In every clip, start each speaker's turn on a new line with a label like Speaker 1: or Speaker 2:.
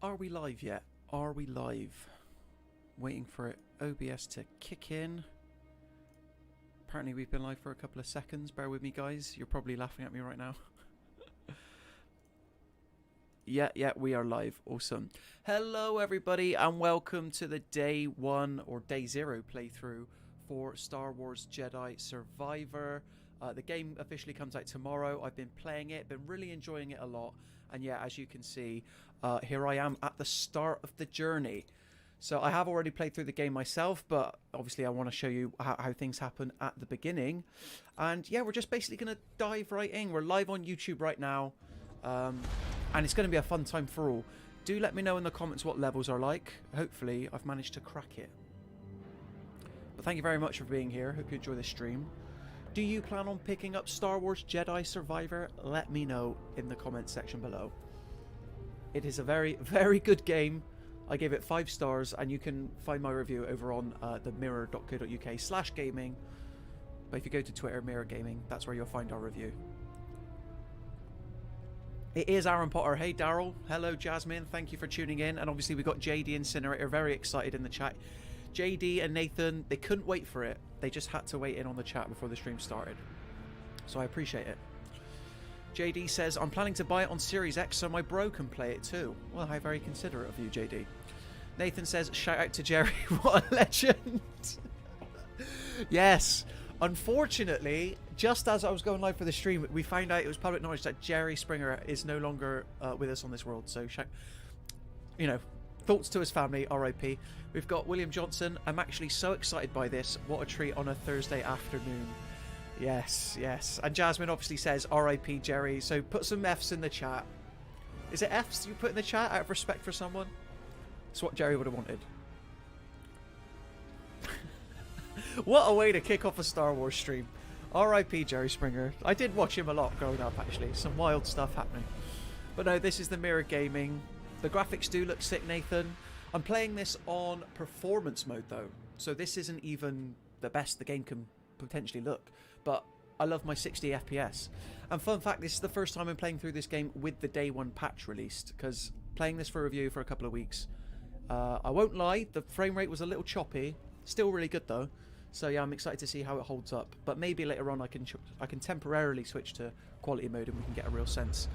Speaker 1: Are we live yet? Are we live? Waiting for it. OBS to kick in. Apparently we've been live for a couple of seconds. Bear with me, guys. You're probably laughing at me right now. Yeah, we are live. Awesome. Hello, everybody, and welcome to the day 1 or day 0 playthrough for Star Wars Jedi Survivor. The game officially comes out tomorrow. I've been playing it, been really enjoying it a lot. And yeah, as you can see, here I am at the start of the journey. So I have already played through the game myself, but obviously I want to show you how things happen at the beginning. And yeah, we're just basically going to dive right in. We're live on YouTube right now. And it's going to be a fun time for all. Do let me know in the comments what levels are like. Hopefully I've managed to crack it. But thank you very much for being here. Hope you enjoy the stream. Do you plan on picking up Star Wars Jedi Survivor? Let me know in the comments section below. It is a very, very good game. I gave it 5 stars, and you can find my review over on the mirror.co.uk/gaming. But if you go to Twitter, Mirror Gaming, that's where you'll find our review. It is Aaron Potter. Hey, Daryl. Hello, Jasmine. Thank you for tuning in. And obviously, we've got JD Incinerator very excited in the chat. JD and Nathan, they couldn't wait for it. They just had to wait in on the chat before the stream started. So I appreciate it. JD says, I'm planning to buy it on Series X so my bro can play it too. Well, how very considerate of you, JD. Nathan says, shout out to Jerry. What a legend. Yes. Unfortunately, just as I was going live for the stream, we found out it was public knowledge that Jerry Springer is no longer with us on this world. So, you know, thoughts to his family, RIP. We've got William Johnson. I'm actually so excited by this. What a treat on a Thursday afternoon. Yes, yes. And Jasmine obviously says RIP Jerry. So put some Fs in the chat. Is it Fs you put in the chat out of respect for someone? It's what Jerry would have wanted. What a way to kick off a Star Wars stream. RIP Jerry Springer. I did watch him a lot growing up, actually. Some wild stuff happening. But no, this is the Mirror Gaming. The graphics do look sick, Nathan. I'm playing this on performance mode, though. So this isn't even the best the game can potentially look. But I love my 60 FPS. And fun fact, this is the first time I'm playing through this game with the day 1 patch released. Because playing this for review for a couple of weeks, I won't lie, the frame rate was a little choppy. Still really good, though. So yeah, I'm excited to see how it holds up. But maybe later on I can temporarily switch to quality mode and we can get a real sense.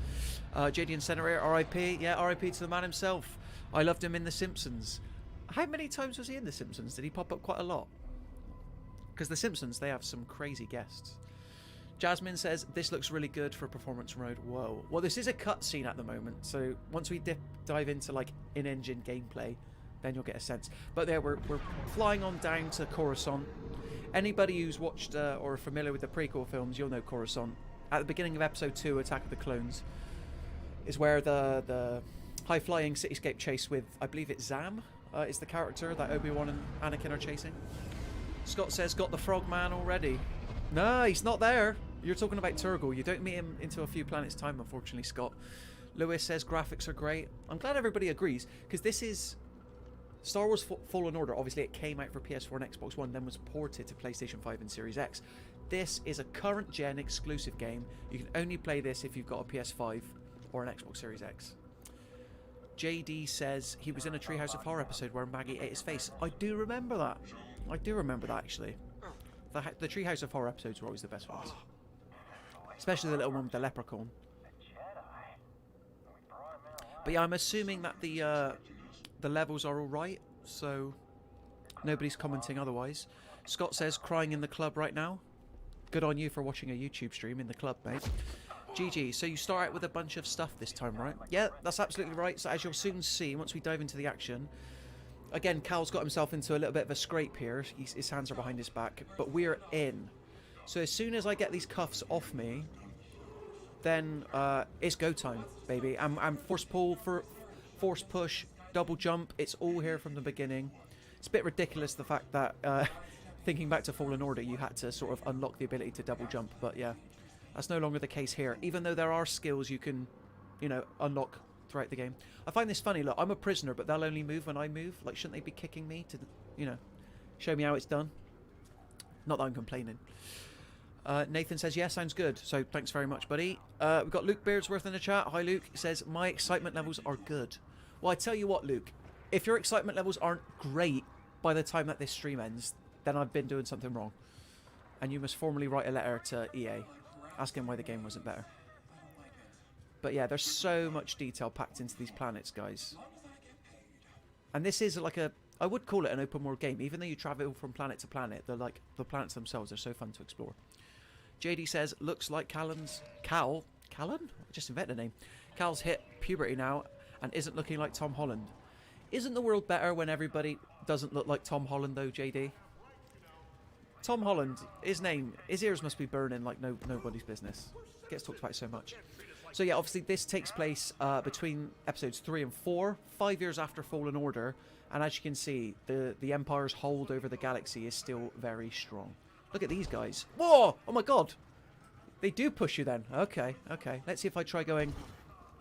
Speaker 1: JD Incinerator, RIP. Yeah, RIP to the man himself. I loved him in The Simpsons. How many times was he in The Simpsons? Did he pop up quite a lot? Because The Simpsons, they have some crazy guests. Jasmine says, this looks really good for performance mode. Whoa. Well, this is a cutscene at the moment. So once we dive into like in-engine gameplay, then you'll get a sense. But there, we're flying on down to Coruscant. Anybody who's watched or familiar with the prequel films, you'll know Coruscant. At the beginning of Episode 2, Attack of the Clones, is where the high-flying cityscape chase with, I believe it's Zam, is the character that Obi-Wan and Anakin are chasing. Scott says, got the Frogman already. No, he's not there. You're talking about Turgle. You don't meet him into a few planets' time, unfortunately, Scott. Lewis says, graphics are great. I'm glad everybody agrees, because this is Star Wars Fallen Order. Obviously, it came out for PS4 and Xbox One, then was ported to PlayStation 5 and Series X. This is a current-gen exclusive game. You can only play this if you've got a PS5 or an Xbox Series X. JD says he was in a Treehouse of Horror episode where Maggie ate his face. I do remember that. I do remember that, actually. The Treehouse of Horror episodes were always the best ones. Especially the little one with the leprechaun. But yeah, I'm assuming that the levels are all right, so nobody's commenting otherwise. Scott says, crying in the club right now. Good on you for watching a YouTube stream in the club, mate. GG, so you start out with a bunch of stuff this time, right? Yeah, that's absolutely right. So as you'll soon see, once we dive into the action, again, Cal's got himself into a little bit of a scrape here. His hands are behind his back, but we're in. So as soon as I get these cuffs off me, then it's go time, baby. I'm force pull, force push, double jump. It's all here from the beginning. It's a bit ridiculous, the fact that thinking back to Fallen Order, you had to sort of unlock the ability to double jump, but yeah, that's no longer the case here, even though there are skills you can, you know, unlock throughout the game. I find this funny. Look, I'm a prisoner, but they'll only move when I move. Like, shouldn't they be kicking me to, you know, show me how it's done? Not that I'm complaining. Nathan says, yeah, sounds good. So thanks very much, buddy. We've got Luke Beardsworth in the chat. Hi, Luke. He says, my excitement levels are good. Well, I tell you what, Luke. If your excitement levels aren't great by the time that this stream ends, then I've been doing something wrong. And you must formally write a letter to EA asking why the game wasn't better. But yeah, there's so much detail packed into these planets, guys. And this is like a... I would call it an open world game. Even though you travel from planet to planet, they're like... The planets themselves are so fun to explore. JD says, looks like Callan's... Callan? I just invented a name. Cal's hit puberty now and isn't looking like Tom Holland. Isn't the world better when everybody doesn't look like Tom Holland, though, JD? Tom Holland, his ears must be burning like nobody's business. Gets talked about so much. So yeah, obviously this takes place between episodes 3 and 4, 5 years after Fallen Order, and as you can see, the Empire's hold over the galaxy is still very strong. Look at these guys. Whoa! Oh my god! They do push you then. Okay, okay. Let's see if I try going...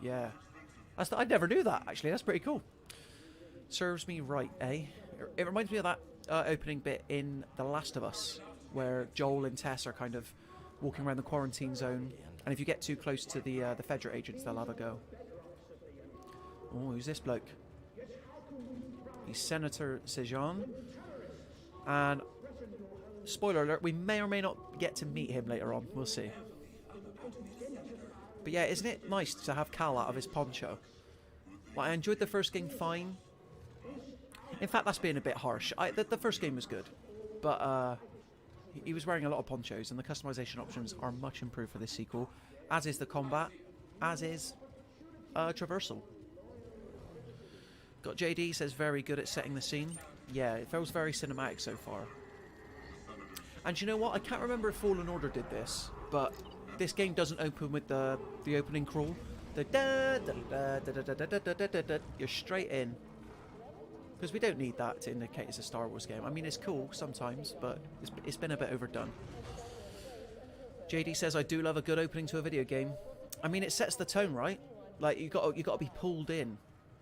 Speaker 1: Yeah. I never knew that, actually. That's pretty cool. Serves me right, eh? It reminds me of that opening bit in The Last of Us, where Joel and Tess are kind of walking around the quarantine zone, and if you get too close to the Fedra agents, they'll have a go. Oh, who's this bloke? He's Senator Sejan. And, spoiler alert, we may or may not get to meet him later on. We'll see. But yeah, isn't it nice to have Cal out of his poncho? Well, I enjoyed the first game fine. In fact, that's being a bit harsh. The first game was good, but he was wearing a lot of ponchos, and the customization options are much improved for this sequel, as is the combat, as is traversal. Got JD, says very good at setting the scene. Yeah, it feels very cinematic so far. And you know what? I can't remember if Fallen Order did this, but this game doesn't open with the opening crawl. The you're straight in. Because we don't need that to indicate it's a Star Wars game. I mean, it's cool sometimes, but it's been a bit overdone. JD says, I do love a good opening to a video game. I mean, it sets the tone, right? Like, you got to be pulled in.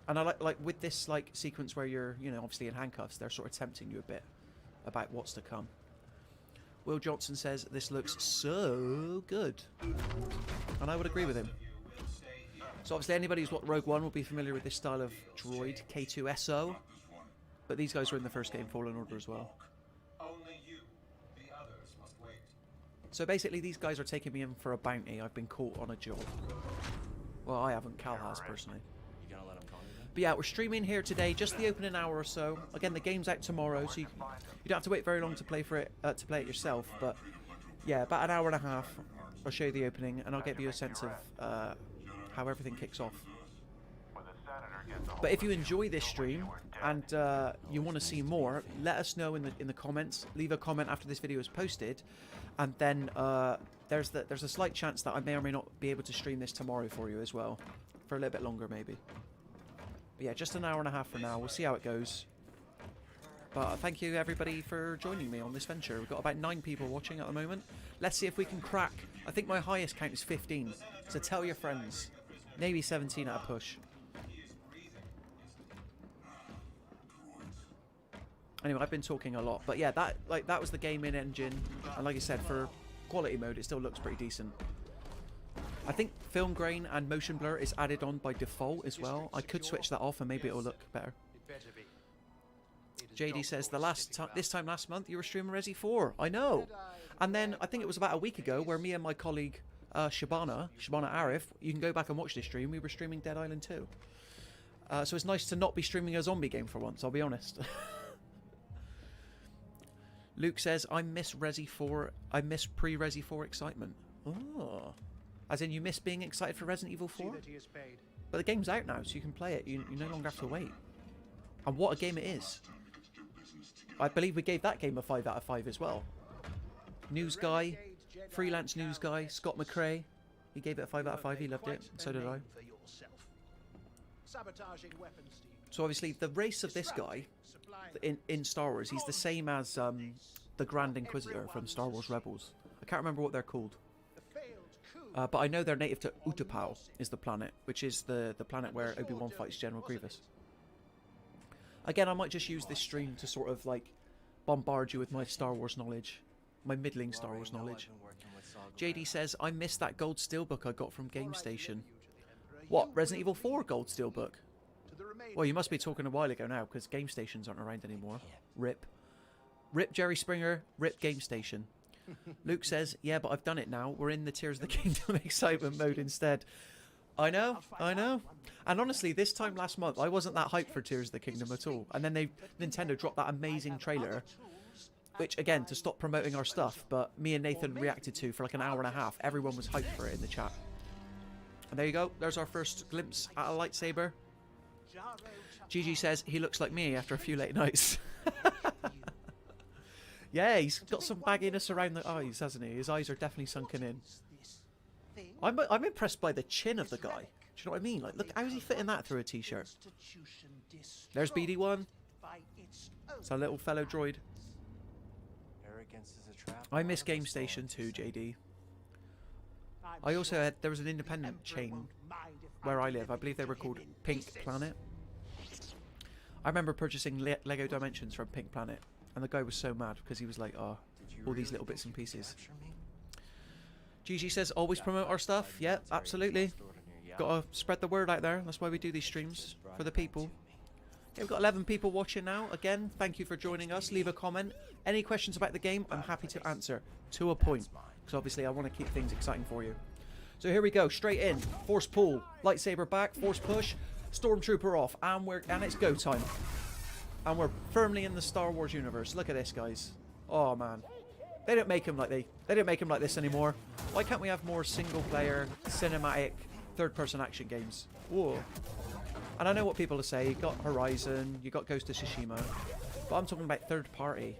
Speaker 1: And I like with this like sequence where you're, you know, obviously in handcuffs, they're sort of tempting you a bit about what's to come. Will Johnson says, this looks so good. And I would agree with him. So obviously anybody who's watched Rogue One will be familiar with this style of droid, K2SO. But these guys were in the first game, Fallen Order, as well. So basically these guys are taking me in for a bounty. I've been caught on a job. Well, I haven't. Cal has, personally. But yeah, we're streaming here today, just the opening hour or so. Again, the game's out tomorrow, so you don't have to wait very long to play it yourself. But yeah, about an hour and a half. I'll show you the opening, and I'll give you a sense of how everything kicks off. But if you enjoy this stream and you want to see more, let us know in the comments. Leave a comment after this video is posted, and then there's a slight chance that I may or may not be able to stream this tomorrow for you as well, for a little bit longer maybe. But yeah, just an hour and a half for now. We'll see how it goes. But thank you everybody for joining me on this venture. We've got about 9 people watching at the moment. Let's see if we can crack. I think my highest count is 15. So tell your friends. Maybe 17 at a push. Anyway, I've been talking a lot. But yeah, that was the game-in engine. And like I said, for quality mode, it still looks pretty decent. I think film grain and motion blur is added on by default as well. I could switch that off and maybe it'll look better. JD says, this time last month you were streaming Resi 4. I know. And then I think it was about a week ago where me and my colleague Shabana Arif, you can go back and watch this stream, we were streaming Dead Island 2. So it's nice to not be streaming a zombie game for once, I'll be honest. Luke says, I miss Resi 4. I miss pre-Resi 4 excitement. Oh. As in, you miss being excited for Resident Evil 4? But the game's out now, so you can play it. You no longer have to wait. And what a game it is. I believe we gave that game a 5 out of 5 as well. News guy, freelance news guy, Scott McRae. He gave it a 5 out of 5. He loved it. So did I. So obviously, the race of this guy in Star Wars, he's the same as the Grand Inquisitor from Star Wars Rebels. I can't remember what they're called. But I know they're native to Utapau, is the planet, which is the planet where Obi-Wan fights General Grievous. Again, I might just use this stream to sort of, like, bombard you with my Star Wars knowledge. My middling Star Wars knowledge. JD says, I missed that gold steelbook I got from GameStation. What, Resident Evil 4 gold steelbook? Well, you must be talking a while ago now, because game stations aren't around anymore. Rip. Rip Jerry Springer, rip game station. Luke says, yeah, but I've done it now. We're in the Tears of the Kingdom excitement mode instead. I know. And honestly, this time last month, I wasn't that hyped for Tears of the Kingdom at all. And then Nintendo dropped that amazing trailer, which, again, to stop promoting our stuff, but me and Nathan reacted to for like an hour and a half. Everyone was hyped for it in the chat. And there you go. There's our first glimpse at a lightsaber. Gigi says, he looks like me after a few late nights. Yeah, he's got some bagginess around the eyes, hasn't he? His eyes are definitely sunken in. I'm impressed by the chin of the guy. Do you know what I mean? Like, look, how is he fitting that through a t-shirt? There's BD1. It's our little fellow droid. I miss Game Station too, JD. I also had, there was an independent chain where I live. I believe they were called Pink Planet. I remember purchasing Lego Dimensions from Pink Planet, and the guy was so mad because he was like, oh, all these little bits and pieces. Gigi says, always promote our stuff. Yeah, absolutely. Gotta spread the word out there. That's why we do these streams, for the people. Yeah, we've got 11 people watching now. Again, thank you for joining us. Leave a comment. Any questions about the game, I'm happy to answer to a point, because obviously I want to keep things exciting for you. So here we go, straight in. Force pull, lightsaber back, force push, stormtrooper off, and it's go time. And we're firmly in the Star Wars universe. Look at this, guys. Oh man, they don't make them like they don't make them like this anymore. Why can't we have more single-player, cinematic, third-person action games? Whoa. And I know what people are saying. You got Horizon, you got Ghost of Tsushima, but I'm talking about third-party.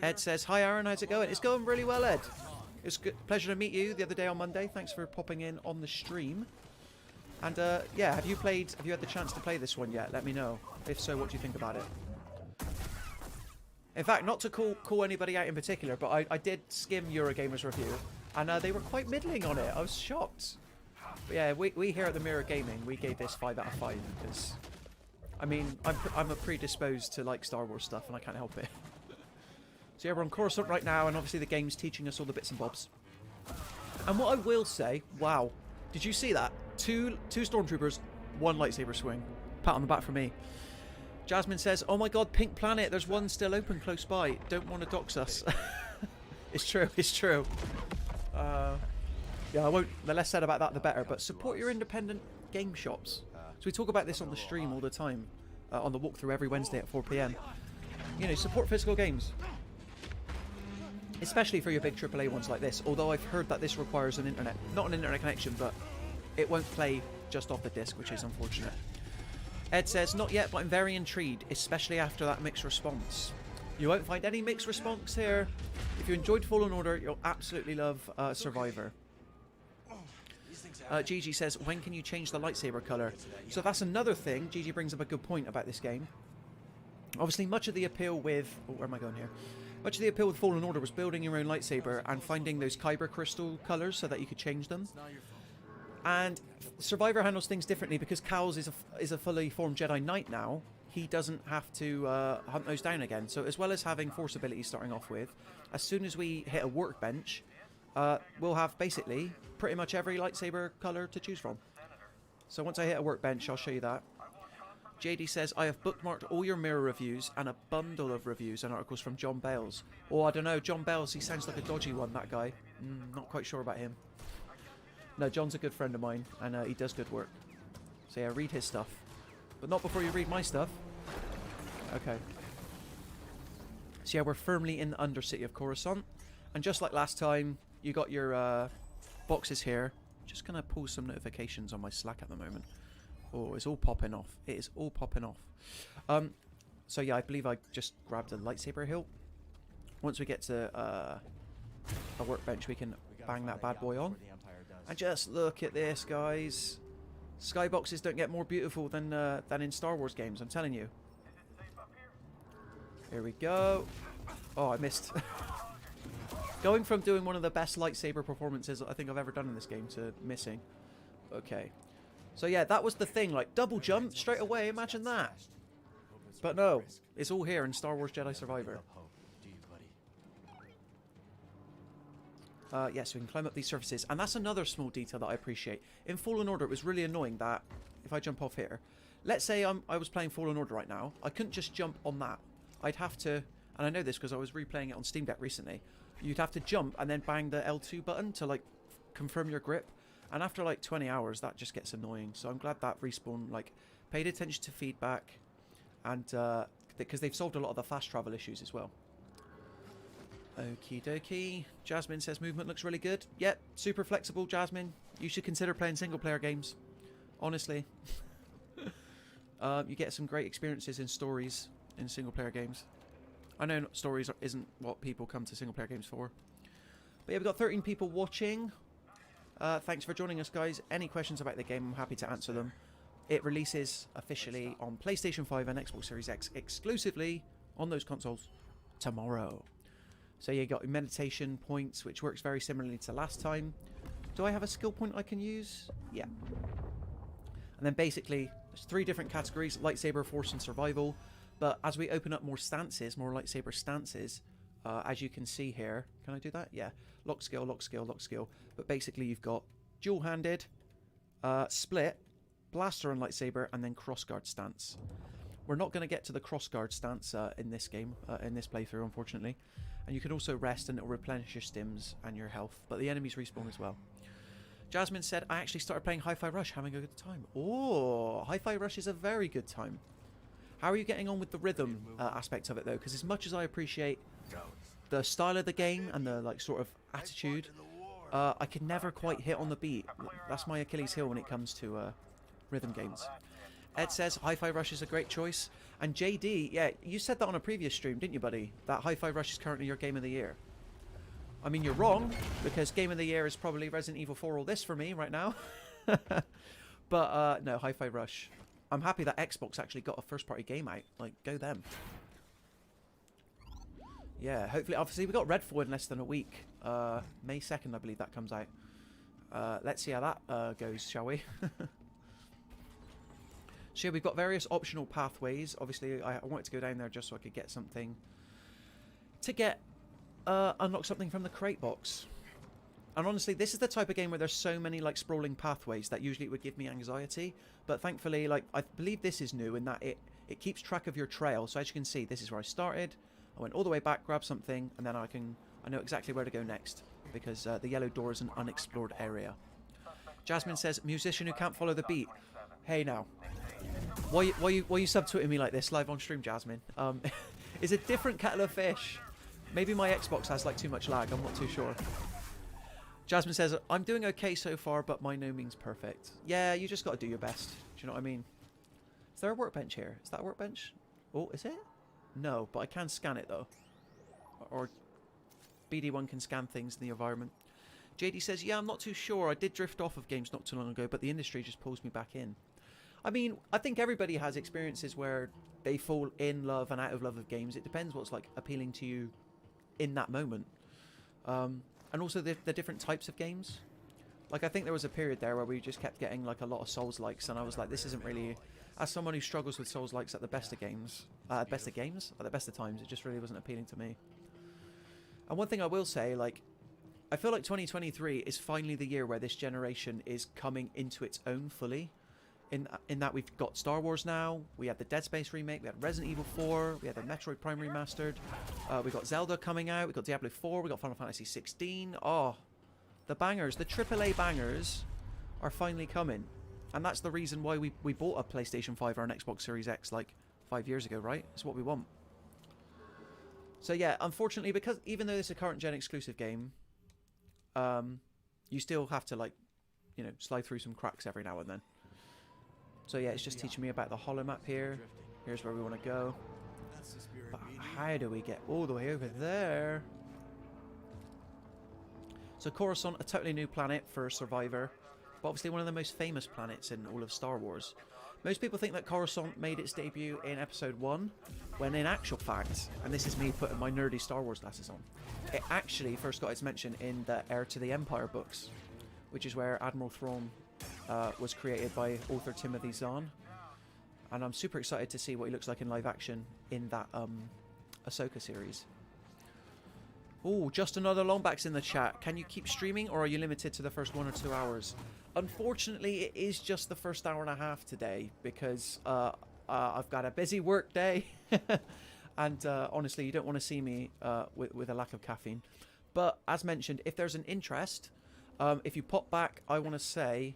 Speaker 1: Ed says, "Hi Aaron, how's it going?" It's going really well, Ed. It's a pleasure to meet you the other day on Monday. Thanks for popping in on the stream. And yeah, have you had the chance to play this one yet? Let me know. If so, what do you think about it? In fact, not to call anybody out in particular, but I did skim Eurogamer's review, and they were quite middling on it. I was shocked. But yeah, we here at the Mirror Gaming, we gave this 5 out of 5 because, I mean, I'm a predisposed to like Star Wars stuff, and I can't help it. So yeah, we're on Coruscant right now, and obviously the game's teaching us all the bits and bobs. And what I will say, wow, did you see that? Two stormtroopers, 1 lightsaber swing. Pat on the back for me. Jasmine says, "Oh my God, Pink Planet. There's one still open close by. Don't want to dox us." It's true. It's true. Yeah, I won't. The less said about that, the better. But support your independent game shops. So we talk about this on the stream all the time, on the walkthrough every Wednesday at 4 PM. You know, support physical games. Especially for your big AAA ones like this. Although I've heard that this requires an internet, not an internet connection, but it won't play just off the disc, which is unfortunate. Ed says, "Not yet, but I'm very intrigued, especially after that mixed response." You won't find any mixed response here. If you enjoyed Fallen Order, you'll absolutely love Survivor. Gigi says, "When can you change the lightsaber colour?" So that's another thing. Gigi brings up a good point about this game. Obviously, much of the appeal with... Oh, where am I going here? Much of the appeal with Fallen Order was building your own lightsaber and finding those kyber crystal colours so that you could change them. And Survivor handles things differently because Cowles is a fully formed Jedi Knight now. He doesn't have to hunt those down again. So as well as having force abilities starting off with, as soon as we hit a workbench, we'll have basically pretty much every lightsaber colour to choose from. So once I hit a workbench, I'll show you that. JD says, "I have bookmarked all your Mirror reviews and a bundle of reviews and articles from John Bales." Oh, I don't know. John Bales, he sounds like a dodgy one, that guy. Not quite sure about him. No, John's a good friend of mine, and he does good work. So yeah, read his stuff. But not before you read my stuff. Okay. So yeah, we're firmly in the Undercity of Coruscant. And just like last time, you got your boxes here. Just going to pull some notifications on my Slack at the moment. Oh, it's all popping off. It is all popping off. So yeah, I believe I just grabbed a lightsaber hilt. Once we get to a workbench, we can bang that bad boy on. And just look at this, guys. Skyboxes don't get more beautiful than in Star Wars games, I'm telling you. Here we go. Oh, I missed. Going from doing one of the best lightsaber performances I think I've ever done in this game to missing. Okay. So yeah, that was the thing, like double jump straight away, imagine that. But no, it's all here in Star Wars Jedi Survivor. Yes, we can climb up these surfaces. And that's another small detail that I appreciate. In Fallen Order, it was really annoying that, if I jump off here, let's say I was playing Fallen Order right now. I couldn't just jump on that. I'd have to, and I know this because I was replaying it on Steam Deck recently. You'd have to jump and then bang the L2 button to like confirm your grip. And after like 20 hours, that just gets annoying. So I'm glad that Respawn like paid attention to feedback, and because they've solved a lot of the fast travel issues as well. Okie dokie. Jasmine says movement looks really good. Yep, super flexible, Jasmine. You should consider playing single player games. Honestly. You get some great experiences in stories in single player games. I know stories isn't what people come to single player games for. But yeah, we've got 13 people watching. Thanks for joining us, guys. Any questions about the game, I'm happy to answer them. It releases officially on PlayStation 5 and Xbox Series X exclusively on those consoles tomorrow. So you got meditation points, which works very similarly to last time. Do I have a skill point I can use? Yeah. And then basically, there's 3 different categories: lightsaber, force, and survival. But as we open up more stances, more lightsaber stances, as you can see here, can I do that? Yeah. Lock skill, lock skill, lock skill. But basically, you've got dual-handed, split, blaster and lightsaber, and then crossguard stance. We're not going to get to the crossguard stance in this game, in this playthrough, unfortunately. And you can also rest and it'll replenish your stims and your health. But the enemies respawn as well. Jasmine said, I actually started playing Hi-Fi Rush, having a good time. Oh, Hi-Fi Rush is a very good time. How are you getting on with the rhythm aspect of it, though? Because as much as I appreciate the style of the game and the like sort of attitude, I can never quite hit on the beat. That's my Achilles heel when it comes to rhythm games. Ed says Hi-Fi Rush is a great choice. And JD, yeah, you said that on a previous stream, didn't you, buddy? That Hi-Fi Rush is currently your game of the year. I mean, you're wrong, because game of the year is probably Resident Evil 4 or this for me right now. But no, Hi-Fi Rush. I'm happy that Xbox actually got a first-party game out. Like, go them. Yeah, hopefully, obviously, we got Redfall in less than a week. May 2nd, I believe that comes out. Let's see how that goes, shall we? So yeah, we've got various optional pathways. Obviously, I wanted to go down there just so I could get something to get unlock something from the crate box. And honestly, this is the type of game where there's so many like sprawling pathways that usually it would give me anxiety. But thankfully, like I believe this is new in that it keeps track of your trail. So as you can see, this is where I started. I went all the way back, grabbed something, and then I know exactly where to go next because the yellow door is an unexplored area. Jasmine says, musician who can't follow the beat. Hey now. Why you subtweeting me like this live on stream, Jasmine? It's a different kettle of fish. Maybe my Xbox has like too much lag, I'm not too sure. Jasmine says, I'm doing okay so far, but by no means perfect. Yeah, you just got to do your best. Do you know what I mean? Is there a workbench here? Is that a workbench? Oh, is it? No, but I can scan it though. Or BD1 can scan things in the environment. JD says, yeah, I'm not too sure. I did drift off of games not too long ago, but the industry just pulls me back in. I mean, I think everybody has experiences where they fall in love and out of love of games. It depends what's like appealing to you in that moment. And also the different types of games. Like, I think there was a period there where we just kept getting like a lot of Souls-likes, and I was like, this isn't really... As someone who struggles with Souls-likes at the best of games... At the best of times, it just really wasn't appealing to me. And one thing I will say, like, I feel like 2023 is finally the year where this generation is coming into its own fully. In that we've got Star Wars now, we had the Dead Space remake, we had Resident Evil 4, we had the Metroid Prime remastered, we got Zelda coming out, we got Diablo 4, we got Final Fantasy 16. Oh, the bangers, the AAA bangers are finally coming. And that's the reason why we bought a PlayStation 5 or an Xbox Series X like 5 years ago, right? It's what we want. So yeah, unfortunately, because even though this is a current gen exclusive game, you still have to like, you know, slide through some cracks every now and then. So yeah, it's just teaching me about the holo map here. Here's where we want to go. But how do we get all the way over there? So Coruscant, a totally new planet for Survivor. But obviously one of the most famous planets in all of Star Wars. Most people think that Coruscant made its debut in Episode 1, when in actual fact, and this is me putting my nerdy Star Wars glasses on, it actually first got its mention in the Heir to the Empire books, which is where Admiral Thrawn was created by author Timothy Zahn, and I'm super excited to see what he looks like in live action in that Ahsoka series. Oh, just another Longback's in the chat. Can you keep streaming, or are you limited to the first 1 or 2 hours? Unfortunately, it is just the first hour and a half today because I've got a busy work day. And honestly, you don't want to see me with a lack of caffeine. But as mentioned, if there's an interest, if you pop back, I want to say,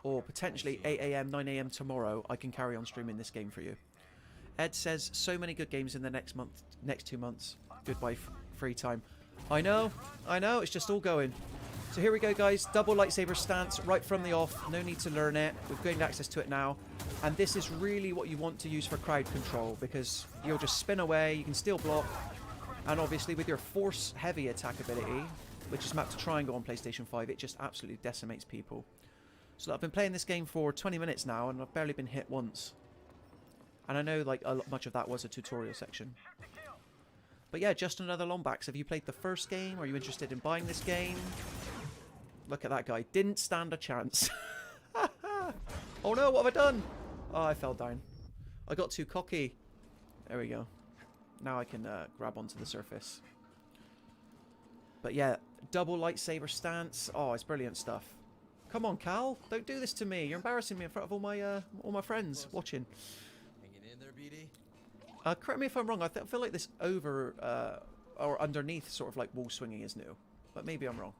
Speaker 1: or potentially 8 a.m, 9 a.m. tomorrow, I can carry on streaming this game for you. Ed says, so many good games in the next 2 months. Goodbye, free time. I know, it's just all going. So here we go, guys. Double lightsaber stance right from the off. No need to learn it. We've gained access to it now. And this is really what you want to use for crowd control, because you'll just spin away, you can still block. And obviously with your force heavy attack ability, which is mapped to triangle on PlayStation 5, it just absolutely decimates people. So I've been playing this game for 20 minutes now, and I've barely been hit once. And I know like much of that was a tutorial section. But yeah, just another Lombax. Have you played the first game? Are you interested in buying this game? Look at that guy. Didn't stand a chance. Oh no, what have I done? Oh, I fell down. I got too cocky. There we go. Now I can grab onto the surface. But yeah, double lightsaber stance. Oh, it's brilliant stuff. Come on, Cal. Don't do this to me. You're embarrassing me in front of all my friends watching.
Speaker 2: Hanging in there, BD?
Speaker 1: Correct me if I'm wrong. I feel like this over or underneath sort of like wall swinging is new. But maybe I'm wrong.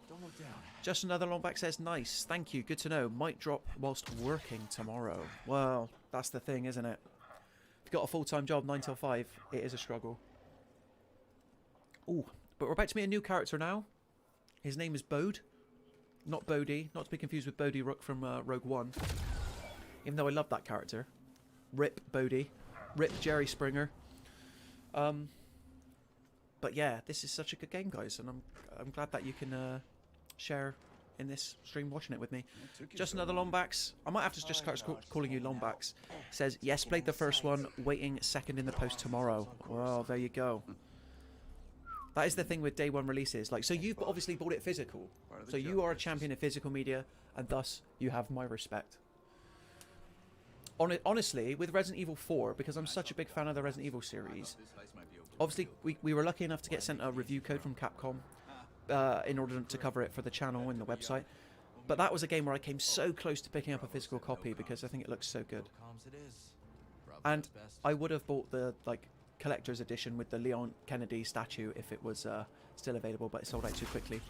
Speaker 2: Don't look down.
Speaker 1: Just another Longback says, nice, thank you, good to know. Might drop whilst working tomorrow. Well, that's the thing, isn't it? If you've got a full-time job, 9 till 5, it is a struggle. Ooh, but we're about to meet a new character now. His name is Bode. Not Bodhi, not to be confused with Bodhi Rook from Rogue One. Even though I love that character. Rip Bodhi. Rip Jerry Springer. But yeah, this is such a good game, guys, and I'm glad that you can share in this stream watching it with me. Just another Lombax. I might have to just start calling you Lombax. Says, yes, played the first one, waiting second in the post tomorrow. Well, there you go. That is the thing with day one releases. Like, so you've obviously bought it physical. So you are a champion of physical media, and thus you have my respect. Honestly, with Resident Evil 4, because I'm such a big fan of the Resident Evil series, obviously we were lucky enough to get sent a review code from Capcom in order to cover it for the channel and the website. But that was a game where I came so close to picking up a physical copy because I think it looks so good. And I would have bought the collector's edition with the Leon Kennedy statue if it was still available, but it sold out too quickly.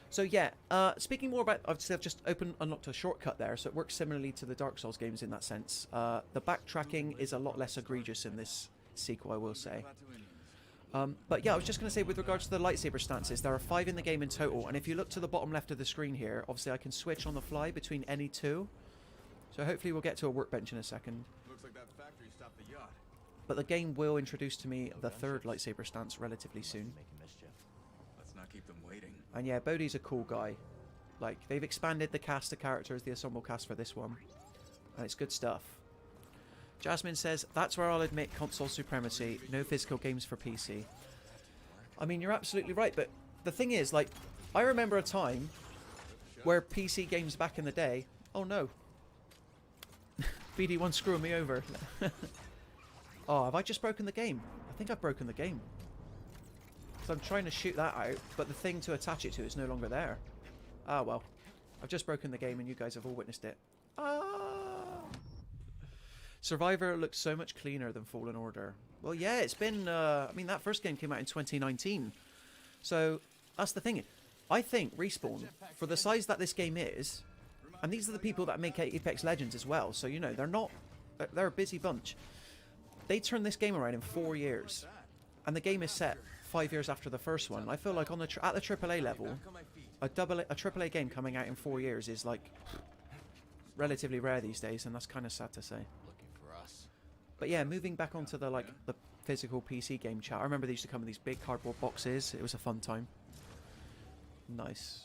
Speaker 1: So yeah, speaking more about, I've just unlocked a shortcut there, so it works similarly to the Dark Souls games in that sense. The backtracking is a lot less egregious in this sequel, I will say. But yeah, I was just going to say, with regards to the lightsaber stances, there are 5 in the game in total, and if you look to the bottom left of the screen here, obviously I can switch on the fly between any 2. So hopefully we'll get to a workbench in a second.
Speaker 2: Looks like that factory stopped the yacht.
Speaker 1: But the game will introduce to me the 3rd lightsaber stance relatively soon.
Speaker 2: Let's not keep them waiting.
Speaker 1: And yeah, Bodhi's a cool guy. Like, they've expanded the cast of characters, the ensemble cast for this one. And it's good stuff. Jasmine says, that's where I'll admit console supremacy. No physical games for PC. I mean, you're absolutely right, but the thing is, like, I remember a time where PC games back in the day... Oh no. BD1 screwing me over. Oh, have I just broken the game? I think I've broken the game. So I'm trying to shoot that out, but the thing to attach it to is no longer there. Ah, well. I've just broken the game and you guys have all witnessed it. Ah! Survivor looks so much cleaner than Fallen Order. Well, yeah, it's been... I mean, that first game came out in 2019. So, that's the thing. I think Respawn, for the size that this game is, and these are the people that make Apex Legends as well, so, you know, they're not... They're a busy bunch. They turned this game around in 4 years. And the game is set 5 years after the first one. I feel like on the at the AAA level, a AAA game coming out in 4 years is like relatively rare these days, and that's kind of sad to say. But yeah, moving back onto the physical PC game chat. I remember they used to come in these big cardboard boxes. It was a fun time. Nice.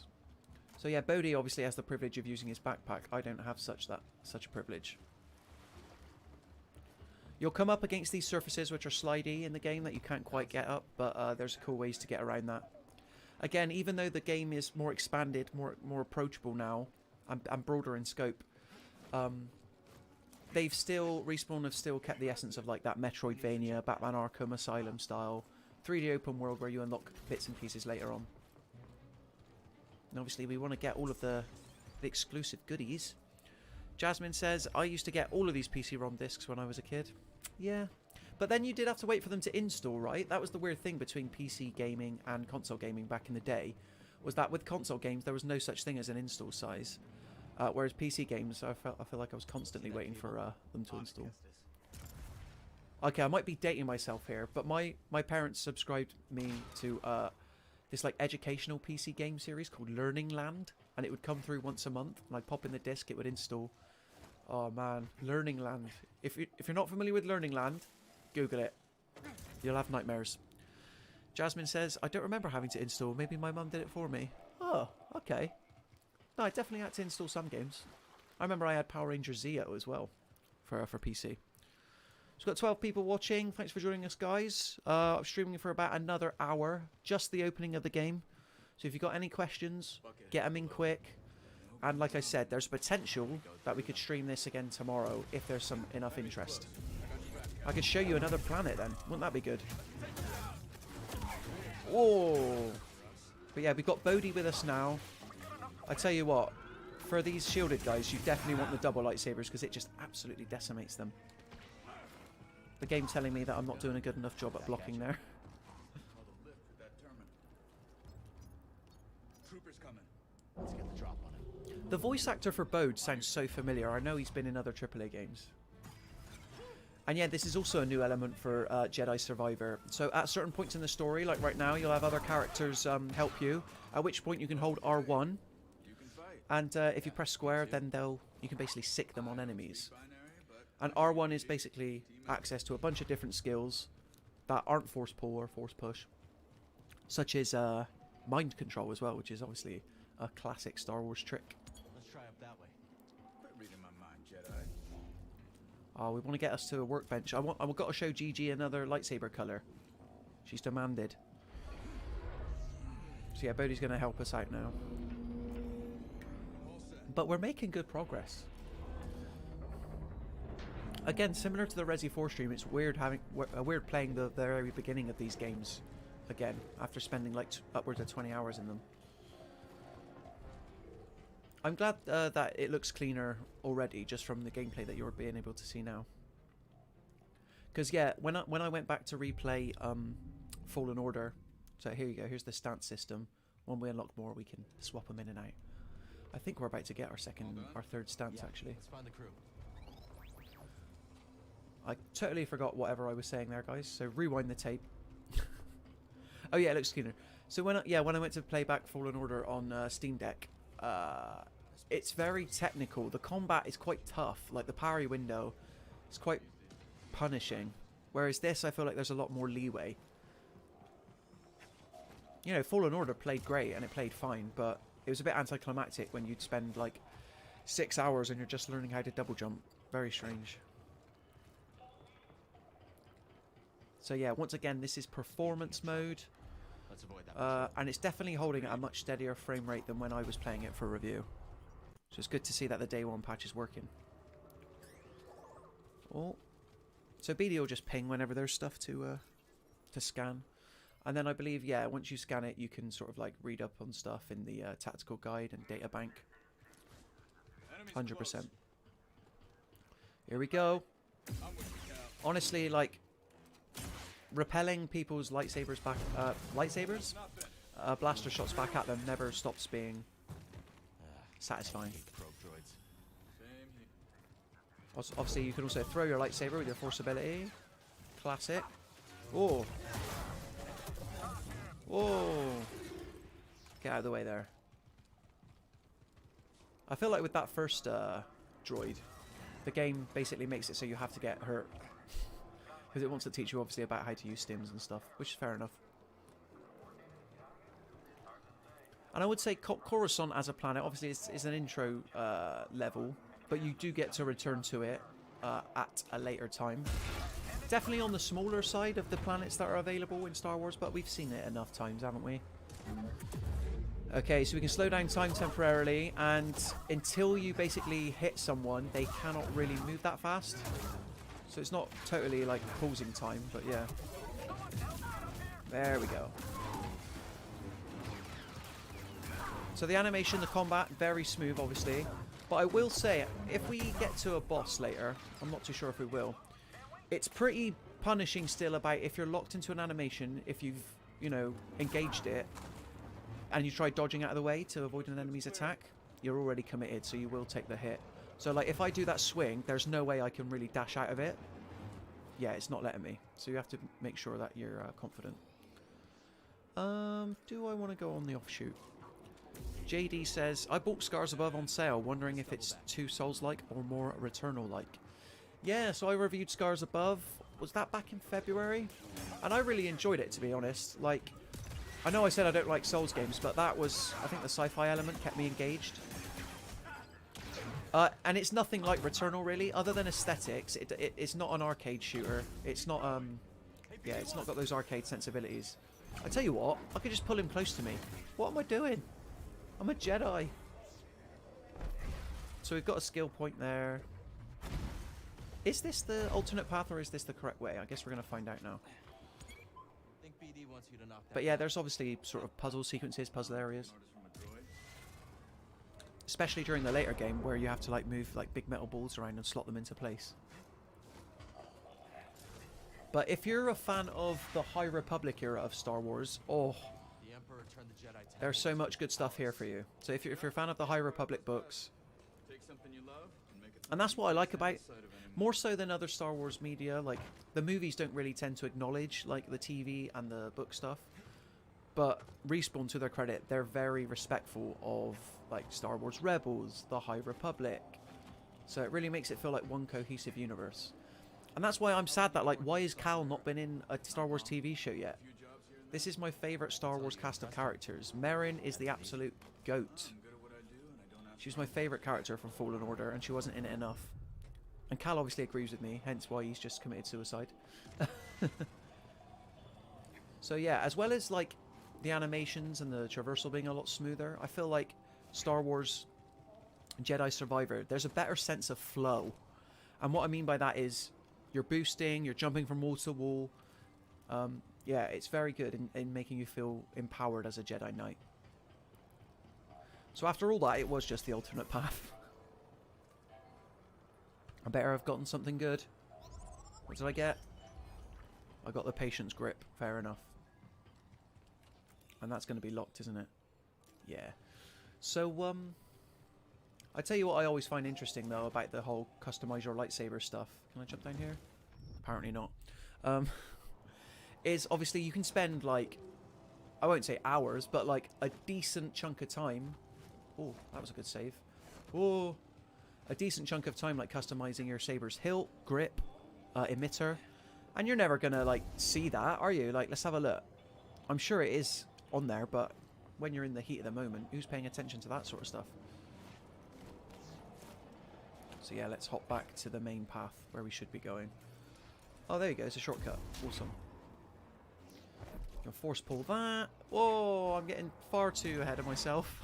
Speaker 1: So yeah, Bodhi obviously has the privilege of using his backpack. I don't have such a privilege. You'll come up against these surfaces which are slidey in the game that you can't quite get up, but there's cool ways to get around that. Again, even though the game is more expanded, more approachable now, and broader in scope, Respawn have still kept the essence of like that Metroidvania, Batman Arkham Asylum style, 3D open world where you unlock bits and pieces later on. And obviously we want to get all of the the exclusive goodies. Jasmine says, I used to get all of these PC-ROM discs when I was a kid. Yeah. But then you did have to wait for them to install, right? That was the weird thing between PC gaming and console gaming back in the day, was that with console games there was no such thing as an install size. Whereas PC games, I feel like I was constantly waiting for them to install. Okay, I might be dating myself here, but my parents subscribed me to this like educational PC game series called Learning Land, and it would come through once a month, and I'd pop in the disc, it would install. Oh man, Learning Land. If you're not familiar with Learning Land, Google it. You'll have nightmares. Jasmine says, I don't remember having to install. Maybe my mum did it for me. Oh, okay. No, I definitely had to install some games. I remember I had Power Rangers Zeo as well for PC. We've got 12 people watching. Thanks for joining us, guys. I'm streaming for about another hour. Just the opening of the game. So if you've got any questions, get them in quick. And like I said, there's potential that we could stream this again tomorrow if there's enough interest. I could show you another planet then. Wouldn't that be good? Whoa! But yeah, we've got Bodhi with us now. I tell you what, for these shielded guys, you definitely want the double lightsabers because it just absolutely decimates them. The game telling me that I'm not doing a good enough job at blocking there. The voice actor for Bode sounds so familiar. I know he's been in other AAA games. And yeah, this is also a new element for Jedi Survivor. So at certain points in the story, like right now, you'll have other characters help you. At which point you can hold R1. And if you press square, then you can basically sick them on enemies. And R1 is basically access to a bunch of different skills that aren't force pull or force push. Such as mind control as well, which is obviously a classic Star Wars trick.
Speaker 2: Let's try up that way. Quit reading my mind, Jedi.
Speaker 1: Oh, we want to get us to a workbench. I've got to show Gigi another lightsaber colour. She's demanded. So yeah, Bodhi's going to help us out now. But we're making good progress. Again, similar to the Resi 4 stream, it's weird weird playing the very beginning of these games again after spending like upwards of 20 hours in them. I'm glad that it looks cleaner already just from the gameplay that you're being able to see now. Because yeah, when I went back to replay Fallen Order, so here you go, here's the stance system. When we unlock more, we can swap them in and out. I think we're about to get our third stance actually.
Speaker 2: Let's find the crew.
Speaker 1: I totally forgot whatever I was saying there, guys. So rewind the tape. Oh yeah, it looks cleaner. So when I went to play back Fallen Order on Steam Deck, it's very technical. The combat is quite tough. Like the parry window is quite punishing. Whereas this, I feel like there's a lot more leeway. You know, Fallen Order played great and it played fine, but it was a bit anticlimactic when you'd spend like 6 hours and you're just learning how to double jump. Very strange. So yeah, once again, this is performance mode.
Speaker 2: Let's avoid that.
Speaker 1: And it's definitely holding at a much steadier frame rate than when I was playing it for review. So it's good to see that the day one patch is working. Oh. So BD will just ping whenever there's stuff to scan. And then I believe, yeah, once you scan it, you can sort of like read up on stuff in the tactical guide and data bank. 100%. Here we go. Honestly, like, repelling people's lightsabers back, blaster shots back at them never stops being satisfying. Obviously, you can also throw your lightsaber with your force ability. Classic. Oh. Whoa. Get out of the way there. I feel like with that first droid, the game basically makes it so you have to get hurt. Because it wants to teach you obviously about how to use stims and stuff, which is fair enough. And I would say Coruscant as a planet, obviously is an intro level, but you do get to return to it at a later time. Definitely on the smaller side of the planets that are available in Star Wars, but we've seen it enough times, haven't we? Okay, so we can slow down time temporarily, and until you basically hit someone, they cannot really move that fast. So it's not totally like pausing time, but yeah. There we go. So the animation, the combat, very smooth, obviously. But I will say, if we get to a boss later, I'm not too sure if we will, it's pretty punishing still about if you're locked into an animation, if you've, you know, engaged it, and you try dodging out of the way to avoid an enemy's attack, you're already committed, so you will take the hit. So, like, if I do that swing, there's no way I can really dash out of it. Yeah, it's not letting me. So you have to make sure that you're confident. Do I want to go on the offshoot? JD says, I bought Scars Above on sale, wondering if it's too Souls-like or more Returnal-like. Yeah, so I reviewed Scars Above. Was that back in February? And I really enjoyed it, to be honest. Like, I know I said I don't like Souls games, but that was, I think the sci-fi element kept me engaged. And it's nothing like Returnal, really, other than aesthetics. It's not an arcade shooter. It's not, yeah, it's not got those arcade sensibilities. I tell you what, I could just pull him close to me. What am I doing? I'm a Jedi. So we've got a skill point there. Is this the alternate path, or is this the correct way? I guess we're going to find out now. But yeah, there's obviously sort of puzzle sequences, puzzle areas. Especially during the later game, where you have to like move like big metal balls around and slot them into place. But if you're a fan of the High Republic era of Star Wars, oh, there's so much good stuff here for you. So if you're a fan of the High Republic books, and that's what I like about, more so than other Star Wars media, like the movies don't really tend to acknowledge like the TV and the book stuff. But Respawn, to their credit, they're very respectful of like Star Wars Rebels, the High Republic. So it really makes it feel like one cohesive universe. And that's why I'm sad that, like, why has Cal not been in a Star Wars TV show yet? This is my favourite Star Wars cast of characters. Merrin is the absolute GOAT. She was my favourite character from Fallen Order, and she wasn't in it enough. And Cal obviously agrees with me, hence why he's just committed suicide. So yeah, as well as, like, the animations and the traversal being a lot smoother, I feel like Star Wars Jedi Survivor, there's a better sense of flow. And what I mean by that is you're boosting, you're jumping from wall to wall. Yeah, it's very good in making you feel empowered as a Jedi Knight. So after all that, it was just the alternate path. I better have gotten something good. What did I get? I got the Patience Grip, fair enough. And that's going to be locked, isn't it? Yeah. So, I tell you what I always find interesting, though, about the whole customize your lightsaber stuff. Can I jump down here? Apparently not. Is obviously you can spend, like, I won't say hours, but, like, a decent chunk of time. Oh, that was a good save. Oh, a decent chunk of time, like, customizing your saber's hilt, grip, emitter. And you're never going to, like, see that, are you? Like, let's have a look. I'm sure it is on there, but when you're in the heat of the moment, who's paying attention to that sort of stuff? So yeah, let's hop back to the main path where we should be going. Oh, there you go. It's a shortcut. Awesome. Gonna force pull that. Whoa, I'm getting far too ahead of myself.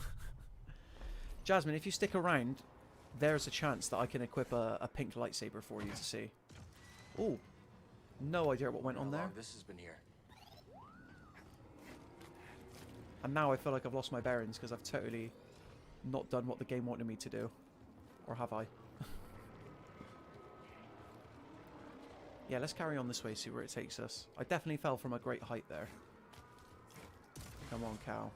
Speaker 1: Jasmine, if you stick around, there's a chance that I can equip a pink lightsaber for you to see. Oh, no idea what went on there.
Speaker 3: This has been here.
Speaker 1: And now I feel like I've lost my bearings because I've totally not done what the game wanted me to do. Or have I? Yeah, let's carry on this way, see where it takes us. I definitely fell from a great height there. Come on, cow.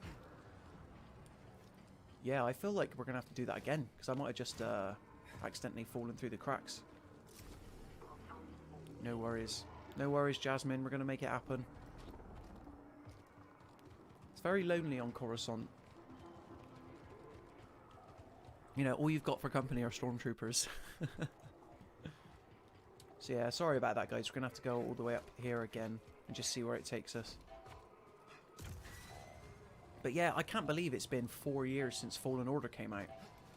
Speaker 1: Yeah, I feel like we're going to have to do that again, because I might have just accidentally fallen through the cracks. No worries. No worries, Jasmine. We're going to make it happen. It's very lonely on Coruscant. You know, all you've got for company are stormtroopers. So yeah, sorry about that, guys. We're going to have to go all the way up here again and just see where it takes us. But yeah, I can't believe it's been 4 years since Fallen Order came out.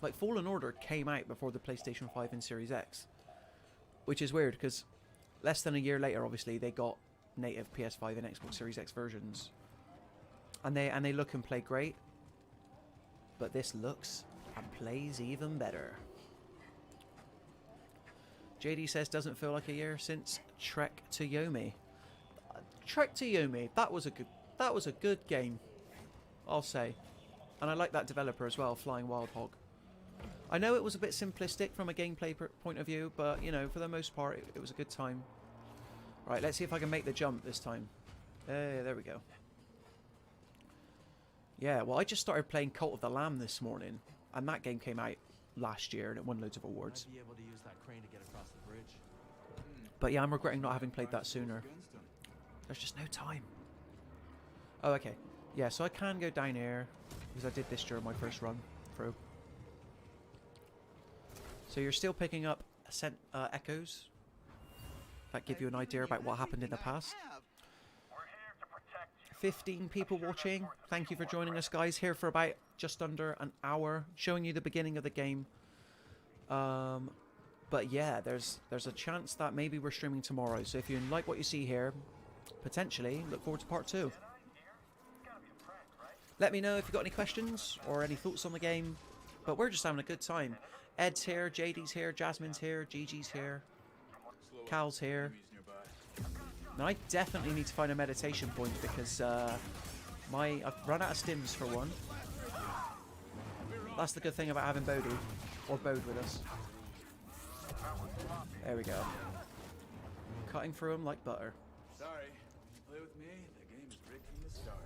Speaker 1: Like, Fallen Order came out before the PlayStation 5 and Series X. Which is weird, because less than a year later, obviously, they got native PS5 and Xbox Series X versions. And they look and play great. But this looks and plays even better. JD says, doesn't feel like a year since Trek to Yomi. Trek to Yomi, that was a good game, I'll say. And I like that developer as well, Flying Wild Hog. I know it was a bit simplistic from a gameplay point of view, but, you know, for the most part, it was a good time. Right, let's see if I can make the jump this time. Hey, there we go. Yeah, well, I just started playing Cult of the Lamb this morning, and that game came out last year, and it won loads of awards.
Speaker 3: Might be able to use that crane to get across the bridge.
Speaker 1: But yeah, I'm regretting not having played that sooner. There's just no time. Oh, okay. Yeah, so I can go down here, because I did this during my first run through. So you're still picking up echoes that give you an idea about what happened in the past. 15 people watching. Thank you for joining us, guys. Here for about just under an hour, showing you the beginning of the game. But yeah, there's a chance that maybe we're streaming tomorrow. So if you like what you see here, potentially look forward to part 2. Let me know if you've got any questions or any thoughts on the game. But we're just having a good time. Ed's here, JD's here, Jasmine's here, Gigi's here, Cal's here. Now I definitely need to find a meditation point because I've run out of stims for one. That's the good thing about having Bodhi, or Bode with us. There we go. Cutting through them like butter.
Speaker 2: Sorry, you play with me, the game is rigged from the start.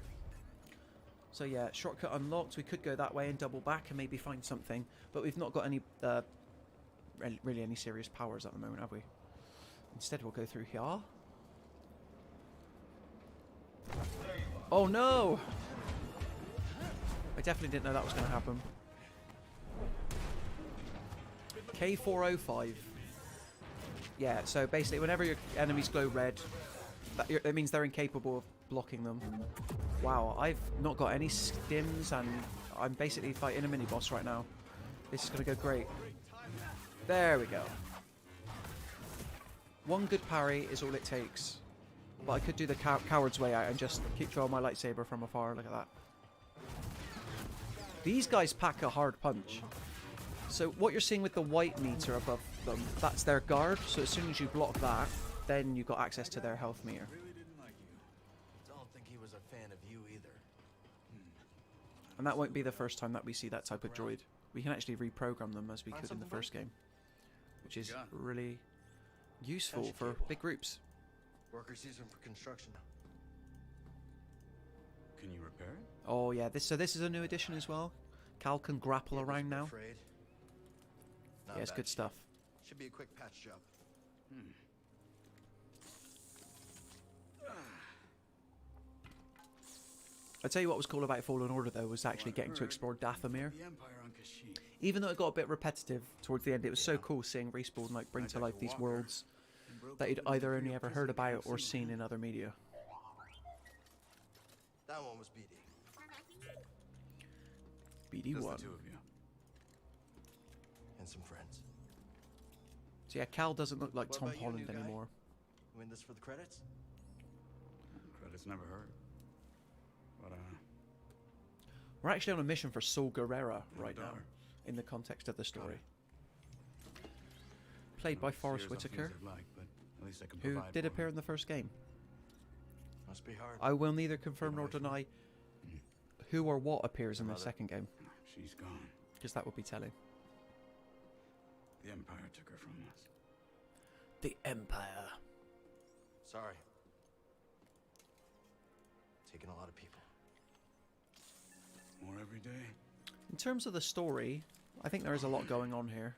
Speaker 1: So yeah, shortcut unlocked. We could go that way and double back and maybe find something, but we've not got any really any serious powers at the moment, have we? Instead, we'll go through here. Oh no! I definitely didn't know that was going to happen. K405. Yeah, so basically, whenever your enemies glow red, it means they're incapable of blocking them. Wow, I've not got any stims, and I'm basically fighting a mini-boss right now. This is going to go great. There we go. One good parry is all it takes. But I could do the coward's way out and just keep throwing my lightsaber from afar. Look at that. These guys pack a hard punch. So what you're seeing with the white meter above them, that's their guard. So as soon as you block that, then you've got access to their health meter.
Speaker 2: Really didn't like you.
Speaker 3: Don't think he was a fan of you either.
Speaker 1: And that won't be the first time that we see that type of droid. We can actually reprogram them as we could in the first game. Which is really useful for big groups.
Speaker 3: Worker season for construction.
Speaker 2: Can you repair it?
Speaker 1: Oh yeah, this is a new addition as well. Cal can grapple around now. Yeah, it's good stuff.
Speaker 3: Should be a quick patch job.
Speaker 1: I'll tell you what was cool about Fallen Order though was actually getting to explore Dathomir.
Speaker 2: The Empire on Kashyyyk.
Speaker 1: Even though it got a bit repetitive towards the end, it was so cool seeing Respawn like bring to life these worlds that you'd either only ever heard about or seen in other media.
Speaker 3: That one was BD.
Speaker 2: Just
Speaker 1: BD1.
Speaker 2: the two of you.
Speaker 3: And some friends.
Speaker 1: So yeah, Cal doesn't look like
Speaker 3: What
Speaker 1: Tom
Speaker 3: about you,
Speaker 1: Holland
Speaker 3: new guy?
Speaker 1: anymore.
Speaker 3: Win this for the credits?
Speaker 2: Credits never hurt. But
Speaker 1: We're actually on a mission for Saul Guerrera right now,
Speaker 2: daughter.
Speaker 1: in the context of the story. Played by Forrest
Speaker 2: Sears I'll
Speaker 1: Whitaker,
Speaker 2: use it like, but at least I can
Speaker 1: who
Speaker 2: provide
Speaker 1: did
Speaker 2: for
Speaker 1: appear
Speaker 2: me.
Speaker 1: in the first game.
Speaker 3: Must be hard.
Speaker 1: I will neither confirm nor deny who or what appears in the
Speaker 3: Mother.
Speaker 1: second game,
Speaker 2: She's gone.
Speaker 1: because that would be telling.
Speaker 2: The Empire took her from us.
Speaker 1: The Empire.
Speaker 3: Sorry. Taking a lot of people.
Speaker 2: More every day.
Speaker 1: In terms of the story, I think there is a lot going on here.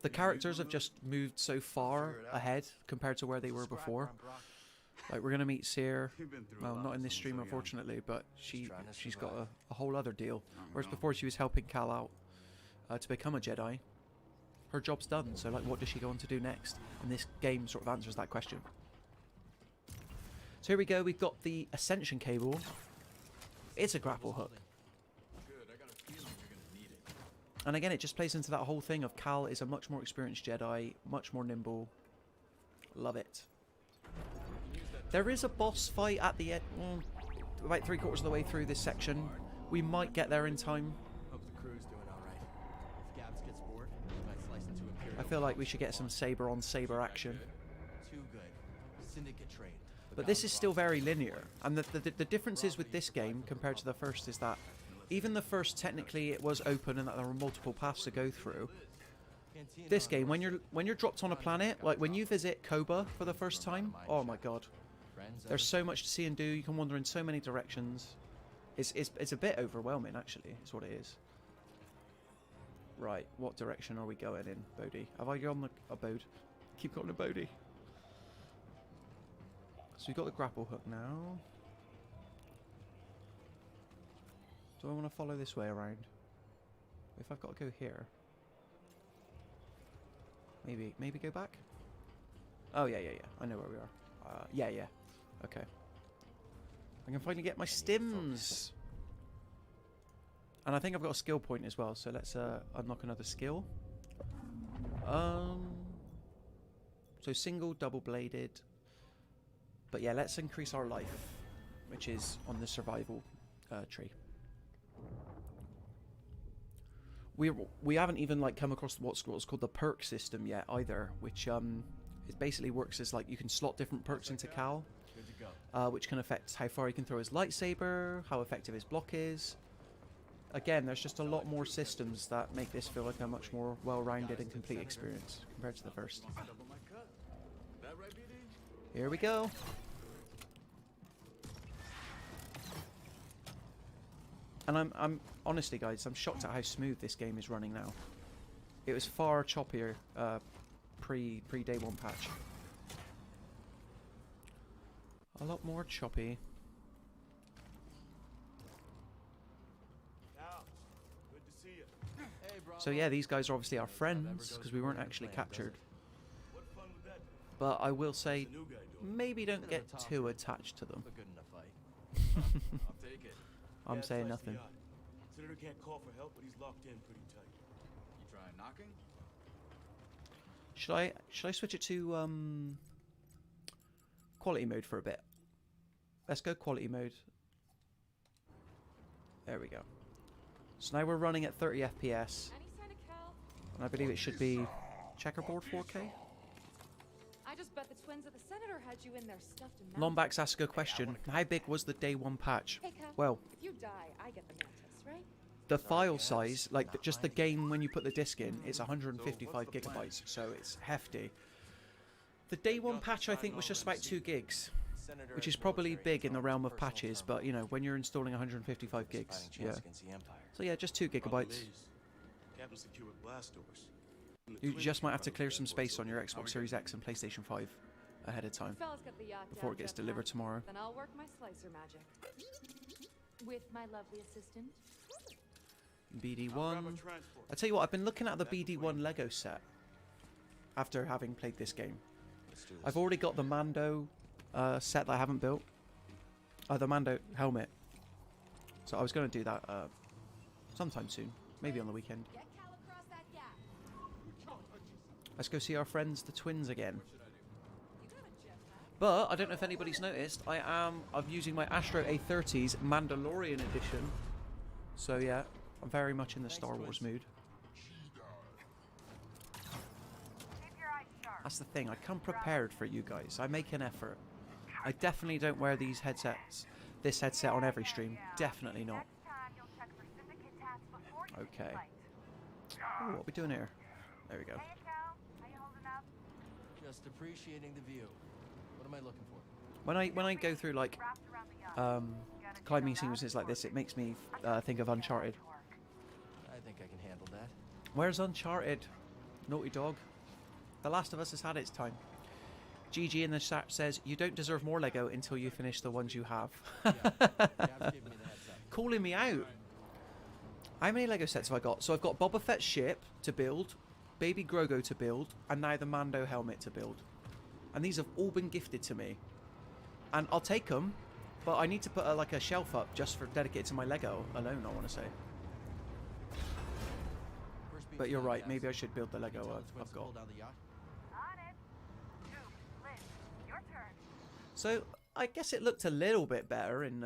Speaker 1: The characters have just moved so far ahead compared to where they were before. Like, we're going to meet Seer,
Speaker 2: You've been through a
Speaker 1: well,
Speaker 2: lot
Speaker 1: not in
Speaker 2: with
Speaker 1: this stream
Speaker 2: someone so young.
Speaker 1: unfortunately, but she's got
Speaker 3: survive.
Speaker 1: a whole other deal. Whereas
Speaker 2: well.
Speaker 1: before she was helping Cal out to become a Jedi. Her job's done, so like, what does she go on to do next? And this game sort of answers that question. So here we go, we've got the Ascension cable. It's a grapple hook.
Speaker 2: Good, I got a feeling you're gonna need it.
Speaker 1: And again, it just plays into that whole thing of Cal is a much more experienced Jedi, much more nimble. Love it. There is a boss fight at the end, about 3/4 of the way through this section. We might get there in time.
Speaker 3: Hope the crew's doing alright. If Gabs gets bored, he might slice into Imperial.
Speaker 1: I feel like we should get some saber on saber action.
Speaker 3: Too good. Syndicate trained.
Speaker 1: But this is still very linear. And the differences with this game compared to the first is that even the first, technically it was open and that there were multiple paths to go through. This game, when you're dropped on a planet, like when you visit Koba for the first time, oh my god, there's so much to see and do. You can wander in so many directions. It's a bit overwhelming, actually. Is what it is. Right, what direction are we going in, Bodhi? Have I gone a Bode? Keep going to Bodhi. So we've got the grapple hook now. Do I want to follow this way around? If I've got to go here. Maybe go back? Oh, yeah. I know where we are. Yeah. Okay. I can finally get my stims! And I think I've got a skill point as well, so let's unlock another skill. So single, double-bladed. But yeah, let's increase our life, which is on the survival tree. We haven't even like come across what's called the perk system yet either, which it basically works as like you can slot different perks into Cal, which can affect how far he can throw his lightsaber, how effective his block is. Again, there's just a lot more systems that make this feel like a much more well-rounded and complete experience compared to the first. Here we go. And I'm honestly, guys, I'm shocked at how smooth this game is running now. It was far choppier pre day one patch. A lot more choppy. So yeah, these guys are obviously our friends because we weren't actually captured. But I will say, maybe don't get too attached to them. I'm saying nothing.
Speaker 4: Senator can't call for help, but he's locked in pretty tight.
Speaker 2: You trying knocking?
Speaker 1: Should I switch it to quality mode for a bit? Let's go quality mode. There we go. So now we're running at 30 FPS. And I believe it should be checkerboard 4K.
Speaker 5: I just bet the twins of the senator had you in there stuffed in
Speaker 1: Lombax asks a question. How big was the day one patch?
Speaker 5: Hey, Cal,
Speaker 1: Well,
Speaker 5: if you die, I get the mantis, right?
Speaker 1: the file size, like just the game when you put the disc in, is 155 gigabytes, so it's hefty. The day one patch I think was just about 2 gigs, which is probably big in the realm of patches, but you know, when you're installing 155 gigs, yeah. So yeah, just 2 gigabytes.
Speaker 4: Captain secure with blast doors.
Speaker 1: You just might have to clear some space on your Xbox Series X and PlayStation 5 ahead of time
Speaker 5: Fellas got the yacht
Speaker 1: before
Speaker 5: down
Speaker 1: it gets
Speaker 5: just
Speaker 1: delivered
Speaker 5: fine.
Speaker 1: tomorrow.
Speaker 5: Then I'll work my slicer magic with my lovely assistant.
Speaker 1: BD1. I tell you what, I've been looking at the BD1 Lego set after having played this game. I've already got the Mando set that I haven't built. The Mando helmet. So I was going to do that sometime soon, maybe on the weekend.
Speaker 5: Get Cal across that gap.
Speaker 1: Let's go see our friends, the twins, again. But I don't know if anybody's noticed, I'm using my Astro A30's Mandalorian edition. So yeah, I'm very much in the Star Wars mood. That's the thing, I come prepared for you guys. I make an effort. I definitely don't wear these headsets, this headset on every stream. Definitely not. Okay. Oh, what are we doing here? There we go.
Speaker 3: Just appreciating the view. What am I looking for?
Speaker 1: When I go through like climbing sequences like this, it makes me think of Uncharted.
Speaker 3: I think I can handle that.
Speaker 1: Where's Uncharted? Naughty Dog. The Last of Us has had its time. GG in the chat says, you don't deserve more Lego until you finish the ones you have. Calling me out. How many Lego sets have I got? So I've got Boba Fett's ship to build, Baby Grogu to build, and now the Mando helmet to build. And these have all been gifted to me. And I'll take them, but I need to put like a shelf up just for dedicated to my Lego alone, I want to say. But you're right, maybe I should build the Lego I've got. So I guess it looked a little bit better in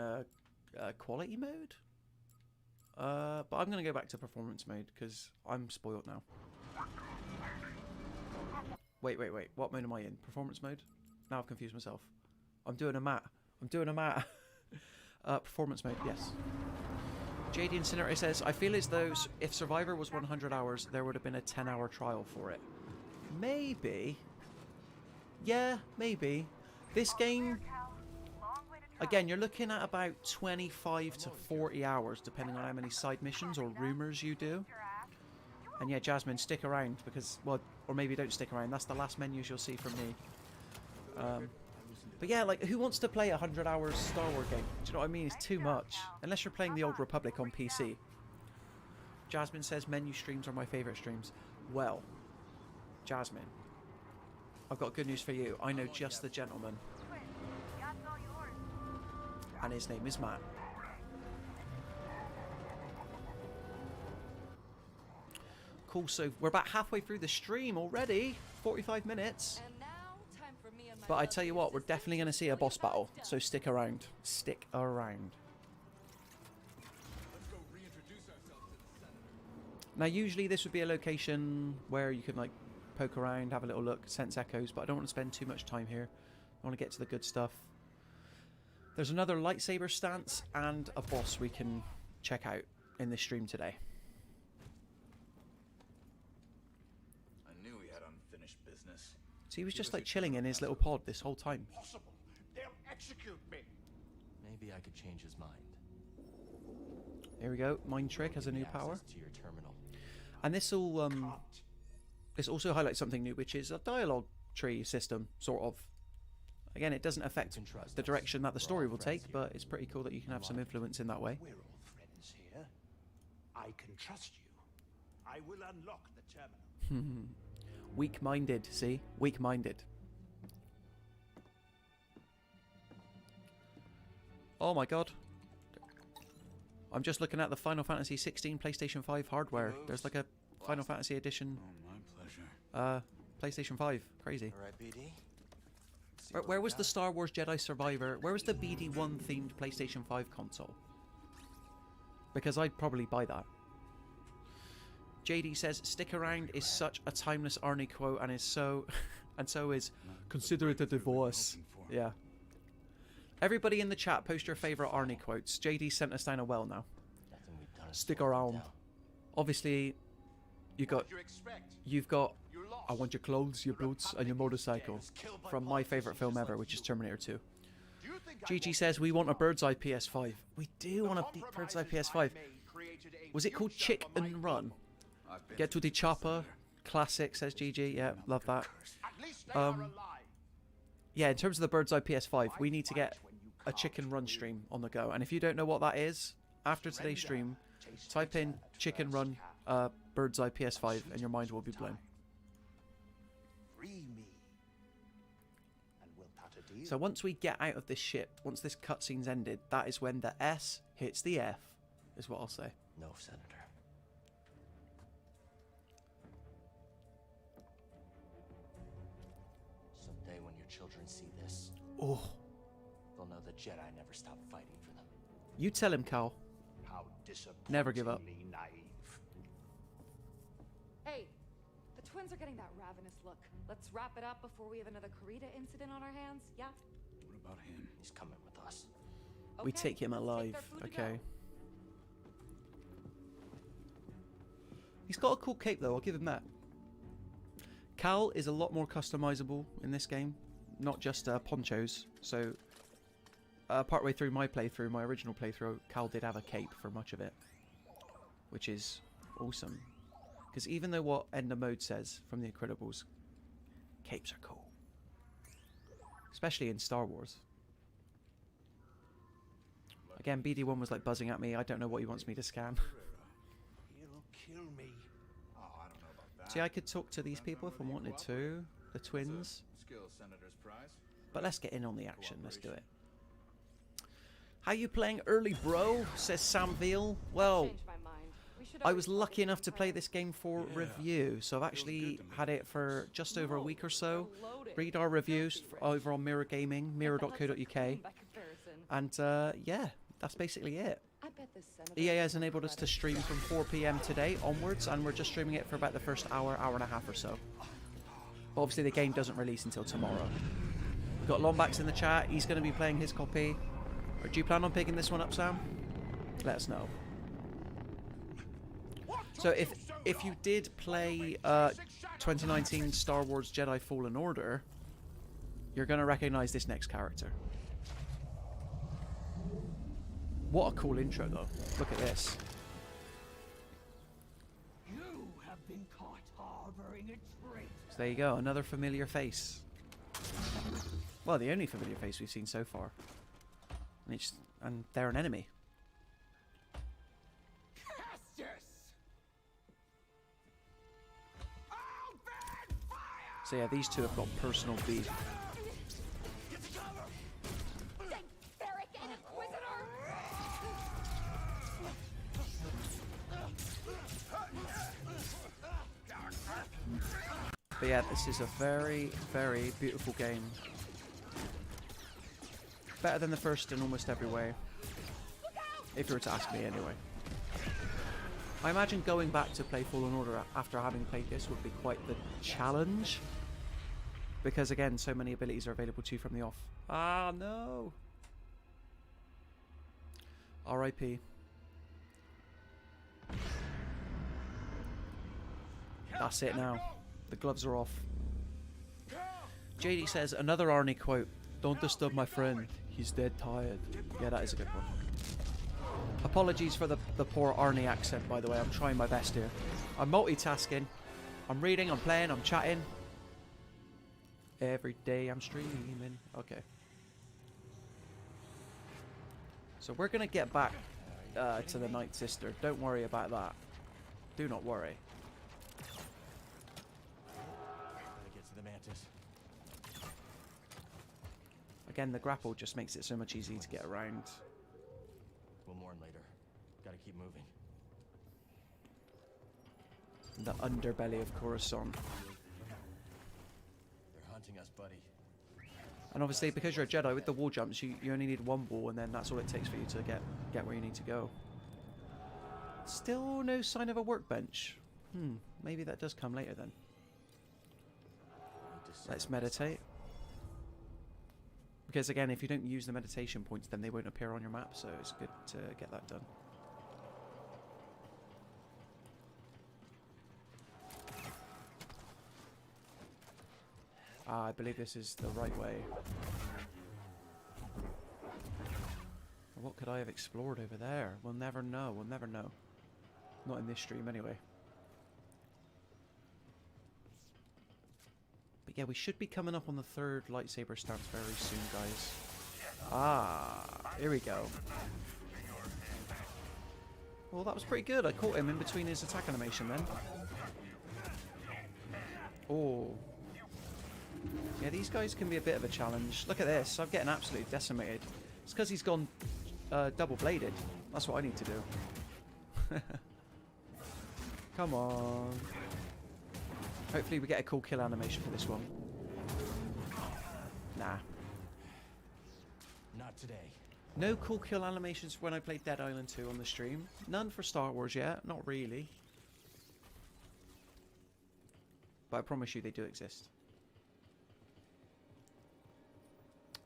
Speaker 1: quality mode. But I'm going to go back to performance mode because I'm spoiled now. Wait. What mode am I in? Performance mode? Now I've confused myself. I'm doing a mat. Performance mode, yes. JD Incinerator says, I feel as though if Survivor was 100 hours, there would have been a 10-hour trial for it. Maybe. Yeah, maybe. This game, again, you're looking at about 25 to 40 hours, depending on how many side missions or rumors you do. And yeah, Jasmine, stick around, because, well, or maybe don't stick around. That's the last menus you'll see from me. But yeah, like, who wants to play a 100 hours Star Wars game? Do you know what I mean? It's too much. Unless you're playing the Old Republic on PC. Jasmine says menu streams are my favourite streams. Well, Jasmine, I've got good news for you. I know just the gentleman. And his name is Matt. Cool, so we're about halfway through the stream already. 45 minutes. But I tell you what, we're definitely going to see a boss battle. So stick around. Stick around.
Speaker 2: Let's go reintroduce ourselves to the Senator.
Speaker 1: Now, usually this would be a location where you can, like, poke around, have a little look, sense echoes. But I don't want to spend too much time here. I want to get to the good stuff. There's another lightsaber stance and a boss we can check out in this stream today.
Speaker 2: I knew he had unfinished business.
Speaker 1: So he was just like chilling in his little pod this whole time.
Speaker 6: Possible. They'll execute me.
Speaker 3: Maybe I could change his mind.
Speaker 1: Here we go. Mind Trick has a
Speaker 3: Give me
Speaker 1: new power.
Speaker 3: access to your terminal.
Speaker 1: And this will
Speaker 6: Can't.
Speaker 1: this also highlights something new, which is a dialogue tree system, sort of. Again, it doesn't affect
Speaker 3: can trust
Speaker 1: the
Speaker 3: us.
Speaker 1: direction that the
Speaker 3: We're
Speaker 1: story
Speaker 3: all
Speaker 1: will
Speaker 3: friends
Speaker 1: take,
Speaker 3: here.
Speaker 1: but it's pretty cool that you can have some influence in that way.
Speaker 6: We're all friends here. I can trust you. I will unlock the terminal.
Speaker 1: Weak-minded, see? Weak-minded. Oh my god. I'm just looking at the Final Fantasy 16 PlayStation 5 hardware. There's like a Final Fantasy edition
Speaker 2: Oh, my pleasure.
Speaker 1: PlayStation 5. Crazy.
Speaker 3: All right, BD.
Speaker 1: Where was the Star Wars Jedi Survivor? Where was the BD1 themed PlayStation 5 console? Because I'd probably buy that. JD says, stick around is such a timeless Arnie quote and is so and so is consider it a divorce. Yeah. Everybody in the chat, post your favourite Arnie quotes. JD sent us down a well now.
Speaker 3: Nothing we've done is
Speaker 1: Stick
Speaker 3: slowed them
Speaker 1: around.
Speaker 3: down.
Speaker 1: Obviously, you've got
Speaker 6: You expect?
Speaker 1: you've got
Speaker 6: You lost.
Speaker 1: I want your clothes, your boots, and your motorcycle from my favourite film ever, which is Terminator 2.
Speaker 6: Do you think I
Speaker 1: GG
Speaker 6: want
Speaker 1: says we want a bird's eye PS5. We do
Speaker 6: the
Speaker 1: want a bird's eye
Speaker 6: compromises
Speaker 1: PS5.
Speaker 6: I made created a
Speaker 1: Was it called
Speaker 6: future
Speaker 1: Chick
Speaker 6: for my
Speaker 1: and Run?
Speaker 6: people.
Speaker 2: I've been
Speaker 1: Get to the
Speaker 2: through this,
Speaker 1: chopper.
Speaker 2: Senator.
Speaker 1: Classic, says GG. Yeah, love that.
Speaker 6: At least they are alive.
Speaker 1: Yeah, in terms of the bird's eye PS5, we need to get a Chicken Run stream on the go. And if you don't know what that is, after today's stream, type in Chicken Run bird's eye PS5 and your mind will be blown.
Speaker 6: Free me. And we'll cut a deal.
Speaker 1: So once we get out of this ship, once this cutscene's ended, that is when the S hits the F, is what I'll say.
Speaker 3: No, Senator. Someday when your children see this,
Speaker 1: Oh,
Speaker 3: they'll know the Jedi never stopped fighting for them.
Speaker 1: you tell him, Cal.
Speaker 6: How disappointingly
Speaker 1: Never give up.
Speaker 6: naive.
Speaker 5: Hey, the twins are getting that ravenous look. Let's wrap it up before we have another Karita incident on our hands, yeah?
Speaker 2: What about him?
Speaker 3: He's coming with us.
Speaker 1: We
Speaker 5: Okay,
Speaker 1: take him
Speaker 5: let's
Speaker 1: alive.
Speaker 5: their food to go.
Speaker 1: Okay. He's got a cool cape though, I'll give him that. Cal is a lot more customizable in this game, not just ponchos. So, partway through my playthrough, my original playthrough, Cal did have a cape for much of it, which is awesome. Because even though what Ender Mode says from The Incredibles, capes are cool. Especially in Star Wars. Again, BD1 was like buzzing at me. I don't know what he wants me to scan.
Speaker 6: He'll kill me.
Speaker 2: Oh, I don't know about that.
Speaker 1: See, I could talk to these people if I wanted to. The twins.
Speaker 2: Skill Senator's prize.
Speaker 1: But let's get in on the action. Let's do it. How you playing early, bro? Says Sam Veal. Well,
Speaker 5: Changed my mind. We should
Speaker 1: I
Speaker 5: always
Speaker 1: was
Speaker 5: follow
Speaker 1: lucky enough to
Speaker 5: the
Speaker 1: play
Speaker 5: plan.
Speaker 1: this game for
Speaker 2: Yeah.
Speaker 1: review. So I've actually
Speaker 2: good to me.
Speaker 1: had it for just over a week or so.
Speaker 5: They're loaded.
Speaker 1: Read our reviews over on Mirror Gaming, mirror.co.uk.
Speaker 5: By comparison.
Speaker 1: And yeah, that's basically it.
Speaker 5: I bet this senator
Speaker 1: EA has
Speaker 5: will
Speaker 1: enabled us to
Speaker 5: regret it.
Speaker 1: stream from 4 PM today onwards, and we're just streaming it for about the first hour, hour and a half or so. But obviously the game doesn't release until tomorrow. We've got Lombax in the chat. He's going to be playing his copy. Or do you plan on picking this one up, Sam? Let us know. So if you did play 2019 Star Wars Jedi Fallen Order, you're gonna recognize this next character. What a cool intro, though. Look at this.
Speaker 7: You have been caught harboring a traitor.
Speaker 1: So there you go, another familiar face. Well, the only familiar face we've seen so far. And they're an enemy. So yeah, these two have got personal beef.
Speaker 5: Ferric and Inquisitor!
Speaker 1: But yeah, this is a very, very beautiful game. Better than the first in almost every way. If you were to ask me anyway. I imagine going back to play Fallen Order after having played this would be quite the challenge. Because again, so many abilities are available to you from the off. Ah, no! R.I.P. That's it now. The gloves are off. JD says, another Arnie quote. Don't disturb my friend. He's dead tired. Yeah, that is a good one. Apologies for the poor Arnie accent, by the way. I'm trying my best here. I'm multitasking. I'm reading, I'm playing, I'm chatting. Every day I'm streaming. Okay. So we're going to get back to the Night Sister. Don't worry about that. Do not worry.
Speaker 3: Gotta get to the Mantis.
Speaker 1: Again, the grapple just makes it so much easier to get around.
Speaker 3: We'll mourn later. Gotta keep moving.
Speaker 1: The underbelly of Coruscant.
Speaker 3: They're hunting us, buddy.
Speaker 1: And obviously, because you're a Jedi, with the wall jumps, you only need one wall, and then that's all it takes for you to get where you need to go. Still no sign of a workbench. Maybe that does come later then. Let's meditate. Because again, if you don't use the meditation points, then they won't appear on your map, so it's good to get that done. I believe this is the right way. What could I have explored over there? We'll never know, we'll never know. Not in this stream anyway. But yeah, we should be coming up on the third lightsaber stance very soon, guys. Ah, here we go. Well, that was pretty good. I caught him in between his attack animation then. Oh. Yeah, these guys can be a bit of a challenge. Look at this. I'm getting absolutely decimated. It's because he's gone double-bladed. That's what I need to do. Come on. Hopefully we get a cool kill animation for this one. Nah.
Speaker 3: Not today.
Speaker 1: No cool kill animations when I played Dead Island 2 on the stream. None for Star Wars yet. Not really. But I promise you they do exist.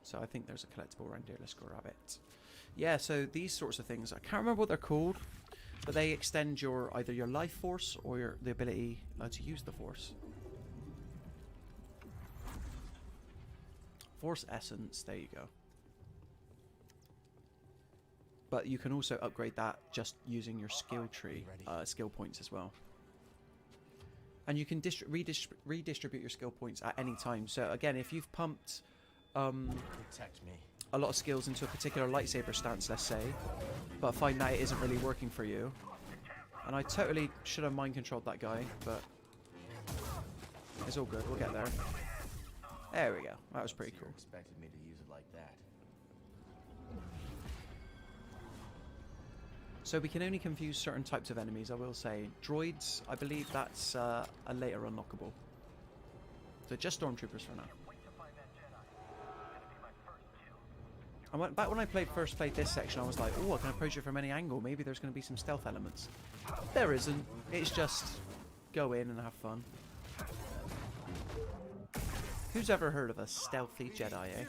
Speaker 1: So I think there's a collectible around here. Let's go grab it. Yeah, so these sorts of things, I can't remember what they're called, but they extend your either your life force or the ability to use the force. Force essence, there you go. But you can also upgrade that just using your skill tree, skill points as well. And you can redistribute your skill points at any time. So again, if you've pumped
Speaker 3: Protect me.
Speaker 1: a lot of skills into a particular lightsaber stance, let's say, but find that it isn't really working for you. And I totally should have mind controlled that guy, but it's all good. We'll get there. There we go. That was pretty cool.
Speaker 3: Expected me to use it like that.
Speaker 1: So we can only confuse certain types of enemies, I will say. Droids, I believe that's a later unlockable. So just stormtroopers for now. I went back when I first played this section, I was like, oh, I can approach it from any angle. Maybe there's going to be some stealth elements. There isn't. It's just go in and have fun. Who's ever heard of a stealthy Jedi, eh?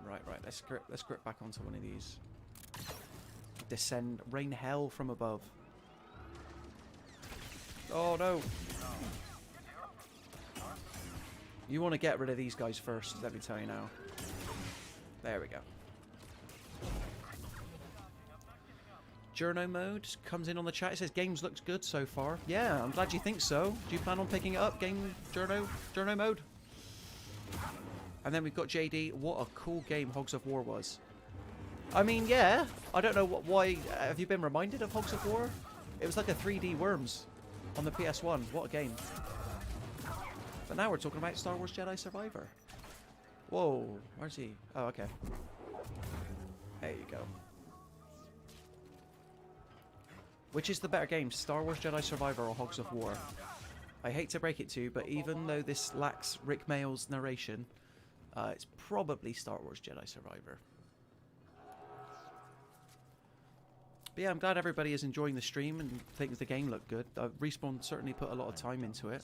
Speaker 1: Right, let's grip back onto one of these. descend, rain hell from above. Oh no. You want to get rid of these guys first, let me tell you now. There we go. Journo mode comes in on the chat. It says games looks good so far. Yeah, I'm glad you think so. Do you plan on picking it up, Journo mode? And then we've got JD. What a cool game Hogs of War was. I mean, yeah. I don't know why. Have you been reminded of Hogs of War? It was like a 3D Worms on the PS1. What a game. But now we're talking about Star Wars Jedi Survivor. Whoa, where's he? Oh, okay. There you go. Which is the better game, Star Wars Jedi Survivor or Hogs of War? I hate to break it to you, but even though this lacks Rick Mayall's narration, it's probably Star Wars Jedi Survivor. But yeah, I'm glad everybody is enjoying the stream and thinks the game looked good. Respawn certainly put a lot of time into it.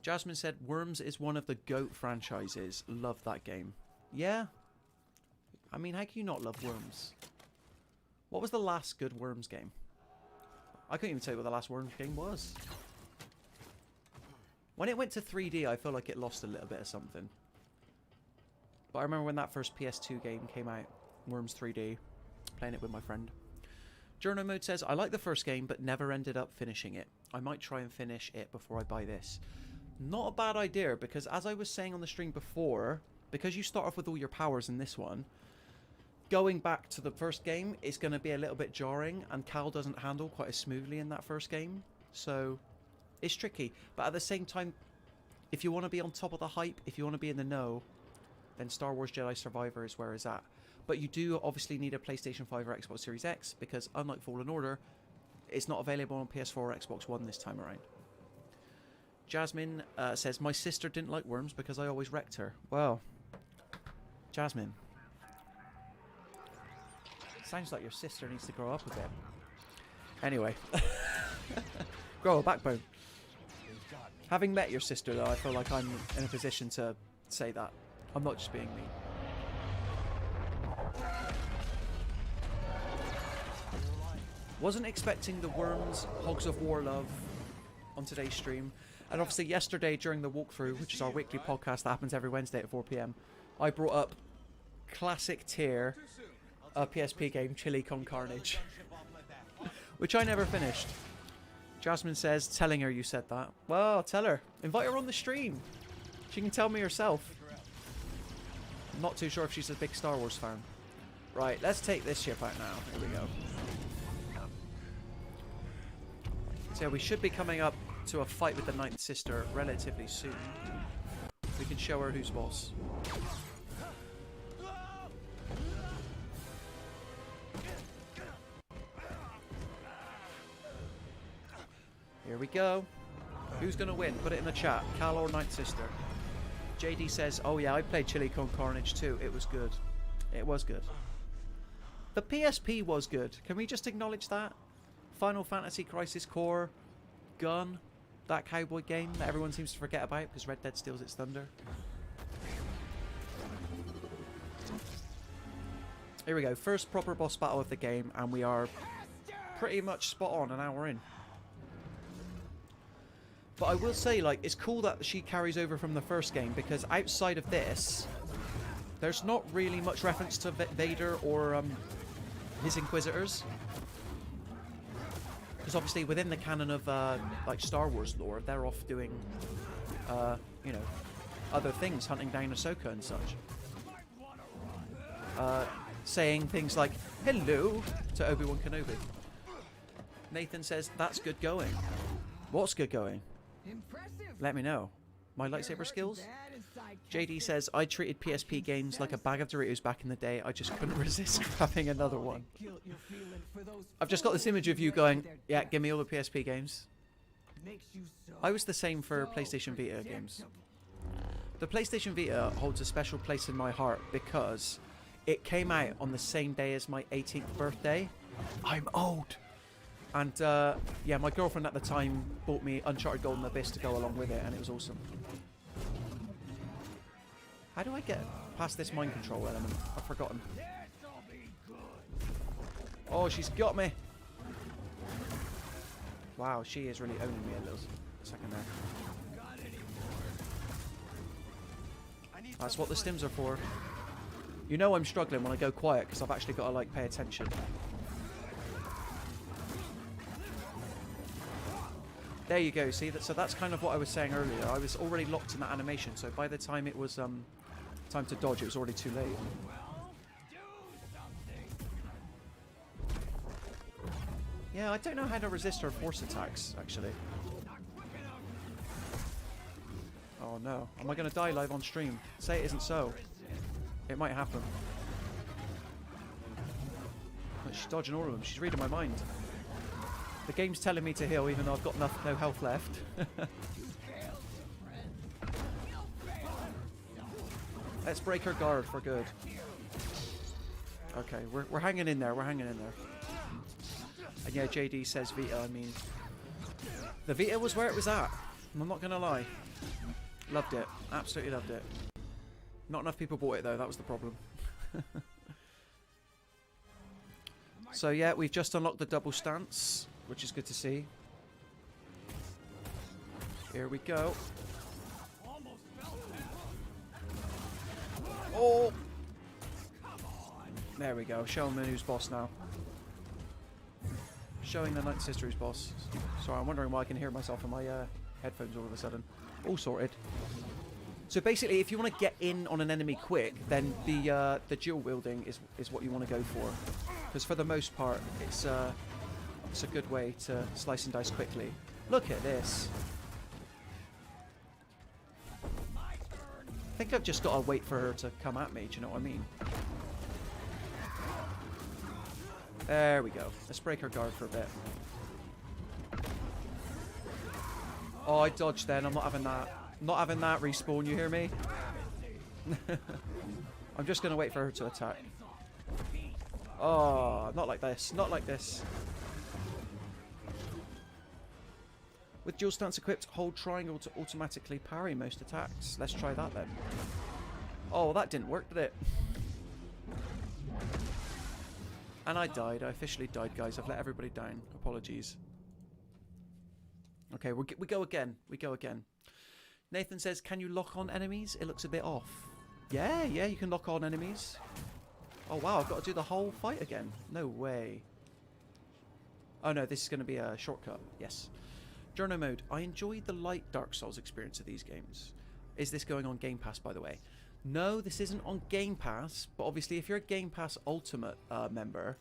Speaker 1: Jasmine said, Worms is one of the GOAT franchises. Love that game. Yeah? I mean, how can you not love Worms? What was the last good Worms game? I couldn't even tell you what the last Worms game was. When it went to 3D, I feel like it lost a little bit of something. But I remember when that first PS2 game came out, Worms 3D, playing it with my friend. Journo Mode says, I like the first game, but never ended up finishing it. I might try and finish it before I buy this. Not a bad idea, because as I was saying on the stream before, because you start off with all your powers in this one, going back to the first game is going to be a little bit jarring, and Cal doesn't handle quite as smoothly in that first game. So, it's tricky. But at the same time, if you want to be on top of the hype, if you want to be in the know, then Star Wars Jedi Survivor is where it's at. But you do obviously need a PlayStation 5 or Xbox Series X, because unlike Fallen Order, it's not available on PS4 or Xbox One this time around. Jasmine says, my sister didn't like Worms because I always wrecked her. Well, Jasmine. Sounds like your sister needs to grow up a bit. Anyway. Grow a backbone. Having met your sister, though, I feel like I'm in a position to say that. I'm not just being mean. Wasn't expecting the Worms Hogs of War love on today's stream. And obviously yesterday during the walkthrough, which is our weekly podcast that happens every Wednesday at 4 PM, I brought up classic tier PSP game Chili Con Carnage, which I never finished. Jasmine says, telling her you said that. Well, tell her. Invite her on the stream. She can tell me herself. I'm not too sure if she's a big Star Wars fan. Right, let's take this ship out now. Here we go. So yeah, we should be coming up to a fight with the Ninth Sister relatively soon. We can show her who's boss. Here we go. Who's going to win? Put it in the chat. Cal or Ninth Sister? JD says, oh yeah, I played Chili Con Carnage too. It was good. It was good. The PSP was good. Can we just acknowledge that? Final Fantasy Crisis Core, Gun, that cowboy game that everyone seems to forget about because Red Dead steals its thunder. Here we go. First proper boss battle of the game, and we are pretty much spot on an hour in. But I will say, like, it's cool that she carries over from the first game, because outside of this, there's not really much reference to Vader or his Inquisitors. Because obviously within the canon of like Star Wars lore, they're off doing, you know, other things, hunting down Ahsoka and such. Saying things like, hello, to Obi-Wan Kenobi. Nathan says, that's good going. What's good going?
Speaker 7: Impressive.
Speaker 1: Let me know. My lightsaber skills? JD says, I treated PSP games like a bag of Doritos back in the day. I just couldn't resist grabbing another one. I've just got this image of you going, yeah, give me all the PSP games. I was the same for PlayStation Vita games. The PlayStation Vita holds a special place in my heart because it came out on the same day as my 18th birthday. I'm old. And yeah, my girlfriend at the time bought me Uncharted Golden Abyss to go along with it, and it was awesome. How do I get past this mind control element? I've forgotten. Oh, she's got me. Wow, she is really owning me a little second there. That's what the stims are for. You know I'm struggling when I go quiet because I've actually got to like pay attention. There you go. See that? So that's kind of what I was saying earlier. I was already locked in that animation. So by the time it was time to dodge, it was already too late. Yeah, I don't know how to resist her force attacks actually. Oh no. Am I going to die live on stream? Say it isn't so. It might happen. But she's dodging all of them. She's reading my mind. The game's telling me to heal even though I've got no health left. Let's break her guard for good. Okay, we're hanging in there. We're hanging in there. And yeah, JD says Vita. I mean, the Vita was where it was at. I'm not going to lie. Loved it. Absolutely loved it. Not enough people bought it though. That was the problem. So yeah, we've just unlocked the double stance, which is good to see. Here we go. Oh! There we go. Showing the who's boss now. Showing the Night Sister who's boss. Sorry, I'm wondering why I can hear myself in my headphones all of a sudden. All sorted. So basically, if you want to get in on an enemy quick, then the dual wielding is what you want to go for. Because for the most part, it's a good way to slice and dice quickly. Look at this. I think I've just got to wait for her to come at me, do you know what I mean? There we go. Let's break her guard for a bit. Oh, I dodged then. I'm not having that. Not having that respawn, you hear me? I'm just going to wait for her to attack. Oh, not like this. Not like this. With dual stance equipped, hold triangle to automatically parry most attacks. Let's try that then. Oh, well, that didn't work, did it? And I died. I officially died, guys. I've let everybody down. Apologies. Okay, we go again. We go again. Nathan says, can you lock on enemies? It looks a bit off. Yeah, you can lock on enemies. Oh, wow, I've got to do the whole fight again. No way. Oh, no, this is going to be a shortcut. Yes. Journo mode. I enjoyed the light Dark Souls experience of these games. Is this going on Game Pass, by the way? No, this isn't on Game Pass, but obviously if you're a Game Pass Ultimate member,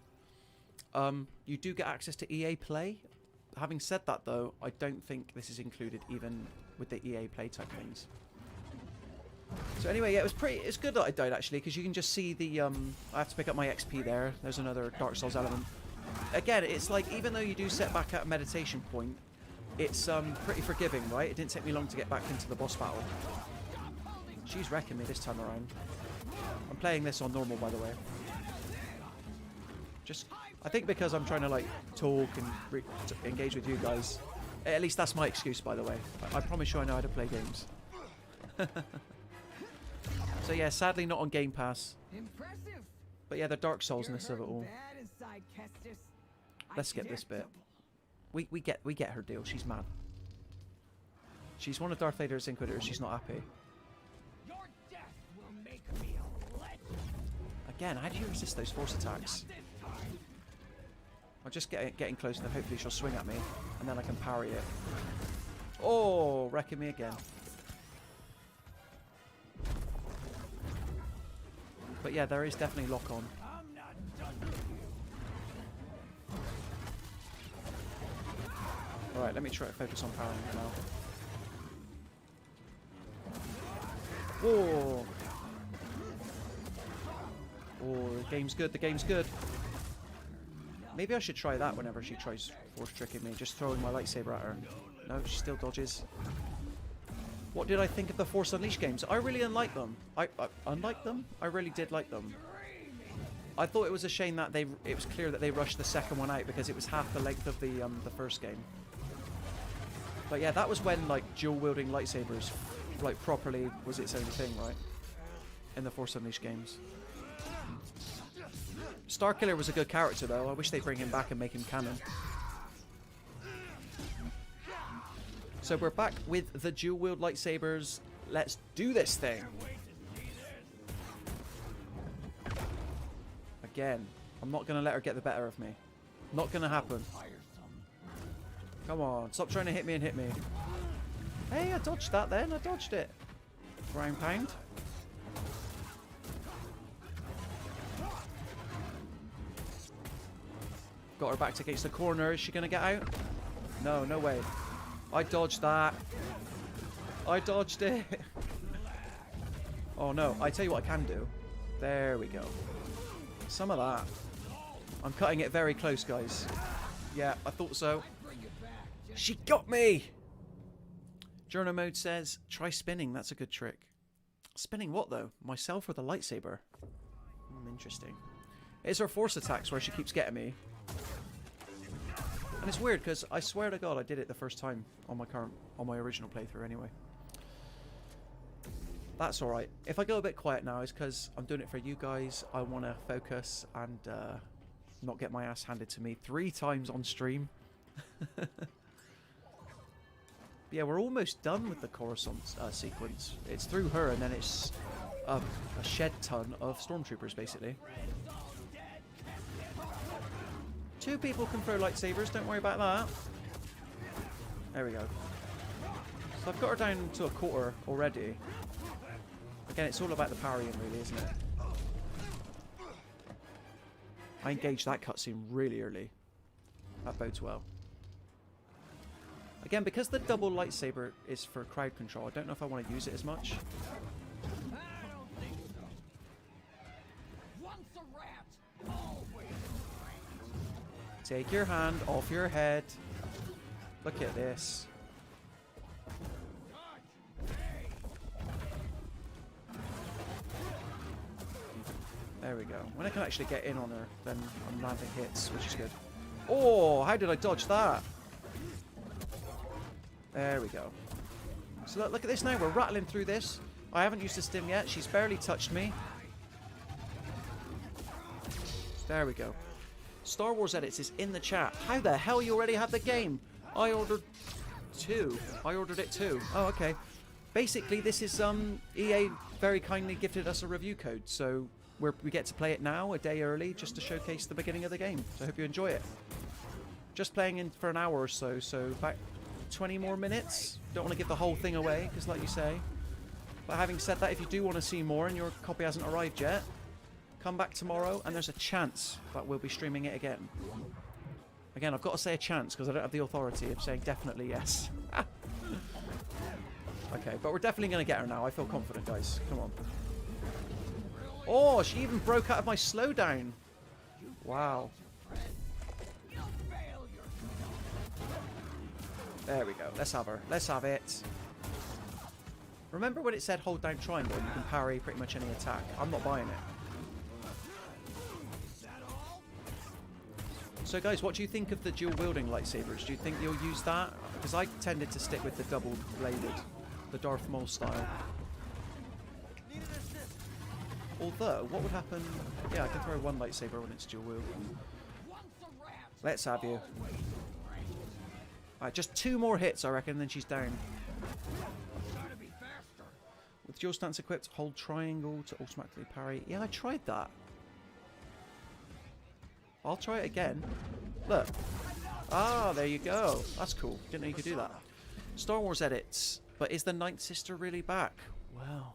Speaker 1: you do get access to EA Play. Having said that, though, I don't think this is included even with the EA Play type things. So anyway, yeah, it's good that I died actually, because you can just see the I have to pick up my XP there. There's another Dark Souls element. Again, it's like even though you do set back at a meditation point, it's pretty forgiving, right? It didn't take me long to get back into the boss battle. She's wrecking me this time around. I'm playing this on normal, by the way. Just, I think because I'm trying to like talk and engage with you guys. At least that's my excuse, by the way. I promise you I know how to play games. So yeah, sadly not on Game Pass.
Speaker 7: Impressive.
Speaker 1: But yeah, the Dark Soulsness of it all.
Speaker 7: Bad inside, Kestis.
Speaker 1: Let's skip this bit. We get her deal. She's mad. She's one of Darth Vader's Inquisitors. She's not happy.
Speaker 7: Your death will make me a legend.
Speaker 1: Again, how do you resist those force attacks?
Speaker 7: This time.
Speaker 1: I'm just getting close, and then hopefully she'll swing at me, and then I can parry it. Oh, wrecking me again. But yeah, there is definitely lock on.
Speaker 7: I'm not done with you.
Speaker 1: Alright, let me try to focus on parrying it now. Whoa! Oh, the game's good, the game's good. Maybe I should try that whenever she tries force tricking me, just throwing my lightsaber at her. No, she still dodges. What did I think of the Force Unleashed games? I really unliked them. I unliked them? I really did like them. I thought it was a shame that it was clear that they rushed the second one out because it was half the length of the first game. But yeah, that was when like dual wielding lightsabers like properly was its own thing, right? In the Force Unleashed games. Starkiller was a good character, though. I wish they'd bring him back and make him canon. So we're back with the dual-wield lightsabers. Let's do this thing. Again, I'm not going to let her get the better of me. Not going to happen. Come on, stop trying to hit me and hit me. Hey, I dodged that then. I dodged it. Ground pound. Got her backed against the corner. Is she going to get out? No, no way. I dodged that. I dodged it. Oh no, I tell you what I can do. There we go. Some of that. I'm cutting it very close, guys. Yeah, I thought so. She got me! Journal mode says, try spinning. That's a good trick. Spinning what, though? Myself or the lightsaber? Interesting. It's her force attacks where she keeps getting me. And it's weird, because I swear to God I did it the first time on my original playthrough anyway. That's alright. If I go a bit quiet now, it's because I'm doing it for you guys. I want to focus and not get my ass handed to me 3 times on stream. Yeah, we're almost done with the Coruscant sequence. It's through her, and then it's a shed ton of stormtroopers, basically. 2 people can throw lightsabers, don't worry about that. There we go. So I've got her down to a quarter already. Again, it's all about the parrying, really, isn't it? I engaged that cutscene really early. That bodes well. Again, because the double lightsaber is for crowd control, I don't know if I want to use it as much. Take your hand off your head. Look at this. There we go. When I can actually get in on her, then I'm landing hits, which is good. Oh, how did I dodge that? There we go. So look at this now. We're rattling through this. I haven't used the stim yet. She's barely touched me. There we go. Star Wars Edits is in the chat. How the hell you already have the game? I ordered 2. I ordered it 2. Oh, okay. Basically, this is EA very kindly gifted us a review code, so we get to play it now, a day early, just to showcase the beginning of the game. So I hope you enjoy it. Just playing in for an hour or so, so back 20 more minutes. Don't want to give the whole thing away, because like you say. But having said that, if you do want to see more and your copy hasn't arrived yet, come back tomorrow, and there's a chance that we'll be streaming it again. Again, I've got to say a chance, because I don't have the authority of saying definitely yes. Okay, but we're definitely going to get her now. I feel confident, guys. Come on. Oh, she even broke out of my slowdown. Wow. There we go. Let's have her. Let's have it. Remember when it said hold down triangle and you can parry pretty much any attack? I'm not buying it. So guys, what do you think of the dual wielding lightsabers? Do you think you'll use that? Because I tended to stick with the double bladed, the Darth Maul style. Although, what would happen... Yeah, I can throw one lightsaber when it's dual wield. Let's have you. Alright, just 2 more hits, I reckon, and then she's down. With dual stance equipped, hold triangle to automatically parry. Yeah, I tried that. I'll try it again. Look. Ah, there you go. That's cool. Didn't know you could do that. Star Wars Edits. But is the Ninth Sister really back? Well...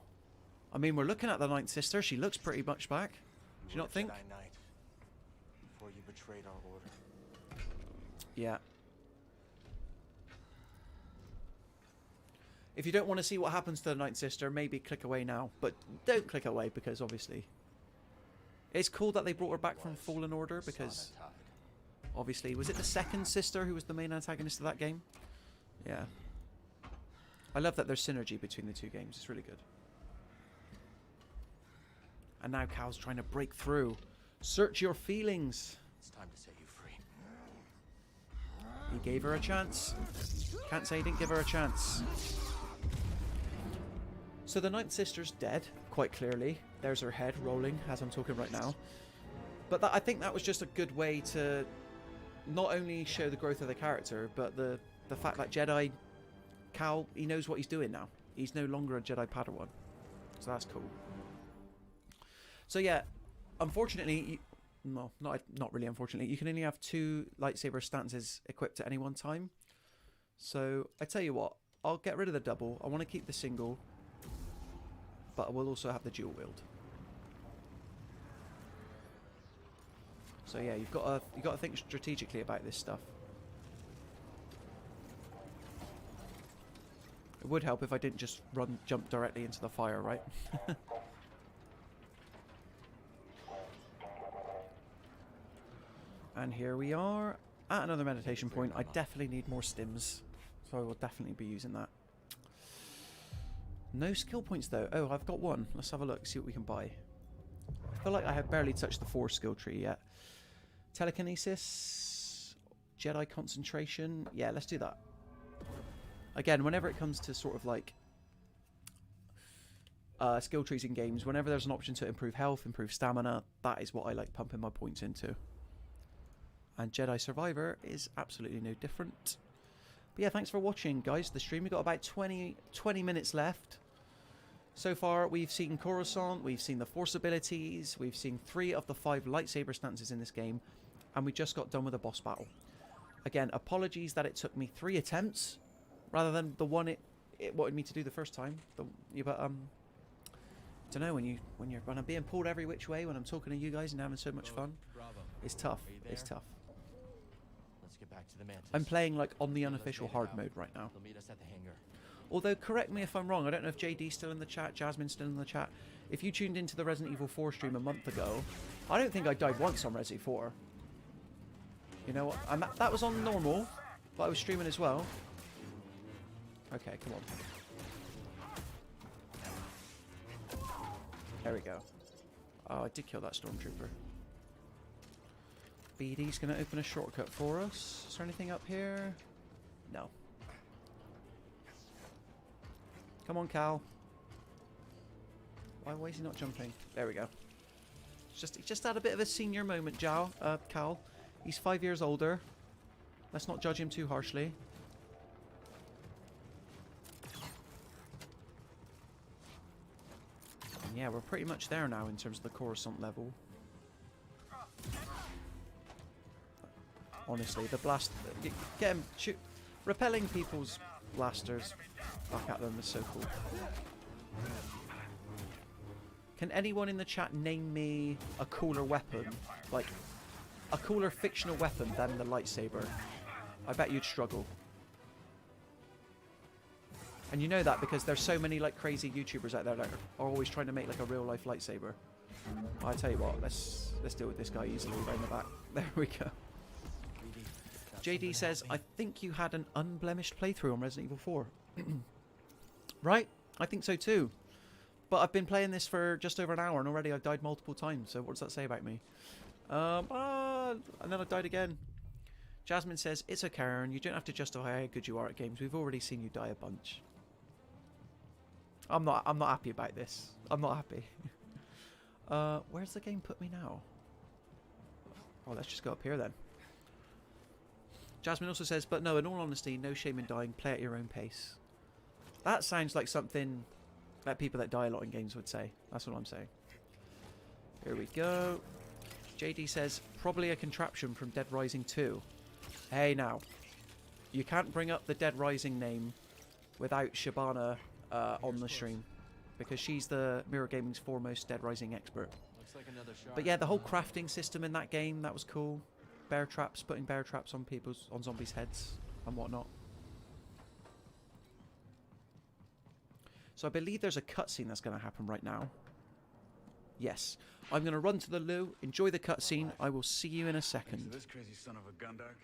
Speaker 1: I mean, we're looking at the Ninth Sister. She looks pretty much back. Do you not think?
Speaker 3: Jedi Knight, before you betrayed our order.
Speaker 1: Yeah. If you don't want to see what happens to the Ninth Sister, maybe click away now. But don't click away, because obviously... It's cool that they brought her back from Fallen Order, because... Obviously, was it the second sister who was the main antagonist of that game? Yeah. I love that there's synergy between the 2 games. It's really good. And now Cal's trying to break through. Search your feelings.
Speaker 3: It's time to set you free.
Speaker 1: He gave her a chance. Can't say he didn't give her a chance. So the Ninth Sister's dead, quite clearly. There's her head rolling as I'm talking right now. But I think that was just a good way to not only show the growth of the character, but the fact that Jedi Cal, he knows what he's doing now. He's no longer a Jedi Padawan. So that's cool. So yeah, unfortunately, no, not really unfortunately, you can only have 2 lightsaber stances equipped at any one time. So I tell you what, I'll get rid of the double. I want to keep the single, but I will also have the dual wield. So yeah, you've got to think strategically about this stuff. It would help if I didn't just jump directly into the fire, right? And here we are at another meditation point. I definitely need more stims, so I will definitely be using that. No skill points though. Oh, I've got one. Let's have a look, see what we can buy. I feel like I have barely touched the 4 skill tree yet. Telekinesis, Jedi concentration. Yeah, let's do that. Again, whenever it comes to sort of like skill trees in games, whenever there's an option to improve health, improve stamina, that is what I like pumping my points into. And Jedi Survivor is absolutely no different. But yeah, thanks for watching, guys, the stream. We've got about 20 minutes left. So far, we've seen Coruscant, we've seen the Force abilities, we've seen 3 of the 5 lightsaber stances in this game, and we just got done with a boss battle. Again, apologies that it took me 3 attempts, rather than the one it wanted me to do the first time. But I don't know, when I'm being pulled every which way, when I'm talking to you guys and having so much fun, it's tough. It's tough.
Speaker 3: Let's get back to the Mantis.
Speaker 1: I'm playing like on the unofficial hard mode right now.
Speaker 3: They'll meet us at the hangar.
Speaker 1: Although, correct me if I'm wrong, I don't know if JD's still in the chat, Jasmine's still in the chat. If you tuned into the Resident Evil 4 stream a month ago, I don't think I died once on Resi 4. You know what? That was on normal, but I was streaming as well. Okay, come on. There we go. Oh, I did kill that stormtrooper. BD's going to open a shortcut for us. Is there anything up here? No. Come on, Cal. Why is he not jumping? There we go. He just had a bit of a senior moment, Cal. He's 5 years older. Let's not judge him too harshly. And yeah, we're pretty much there now in terms of the Coruscant level. Honestly, the blast... Get him... Shoot... Repelling people's blasters back at them is so cool. Can anyone in the chat name me a cooler weapon? Like, a cooler fictional weapon than the lightsaber? I bet you'd struggle. And you know that because there's so many like crazy YouTubers out there that are always trying to make like a real life lightsaber. I tell you what, let's deal with this guy easily right in the back. There we go. JD says, I think you had an unblemished playthrough on Resident Evil 4. Right? I think so too. But I've been playing this for just over an hour and already I've died multiple times. So what does that say about me? And then I died again. Jasmine says, it's okay, Aaron. You don't have to justify how good you are at games. We've already seen you die a bunch. I'm not happy about this. I'm not happy. Where's the game put me now? Oh, let's just go up here then. Jasmine also says, but no, in all honesty, no shame in dying. Play at your own pace. That sounds like something that people that die a lot in games would say. That's what I'm saying. Here we go. JD says, probably a contraption from Dead Rising 2. Hey, now. You can't bring up the Dead Rising name without Shabana on the stream. Because she's the Mirror Gaming's foremost Dead Rising expert.
Speaker 3: Looks like another shard.
Speaker 1: But yeah, the whole crafting system in that game, that was cool. Bear traps, putting bear traps on zombies' heads and whatnot. So I believe there's a cutscene that's going to happen right now. Yes. I'm going to run to the loo, enjoy the cutscene. I will see you in a second.
Speaker 2: This crazy son of a Gundark?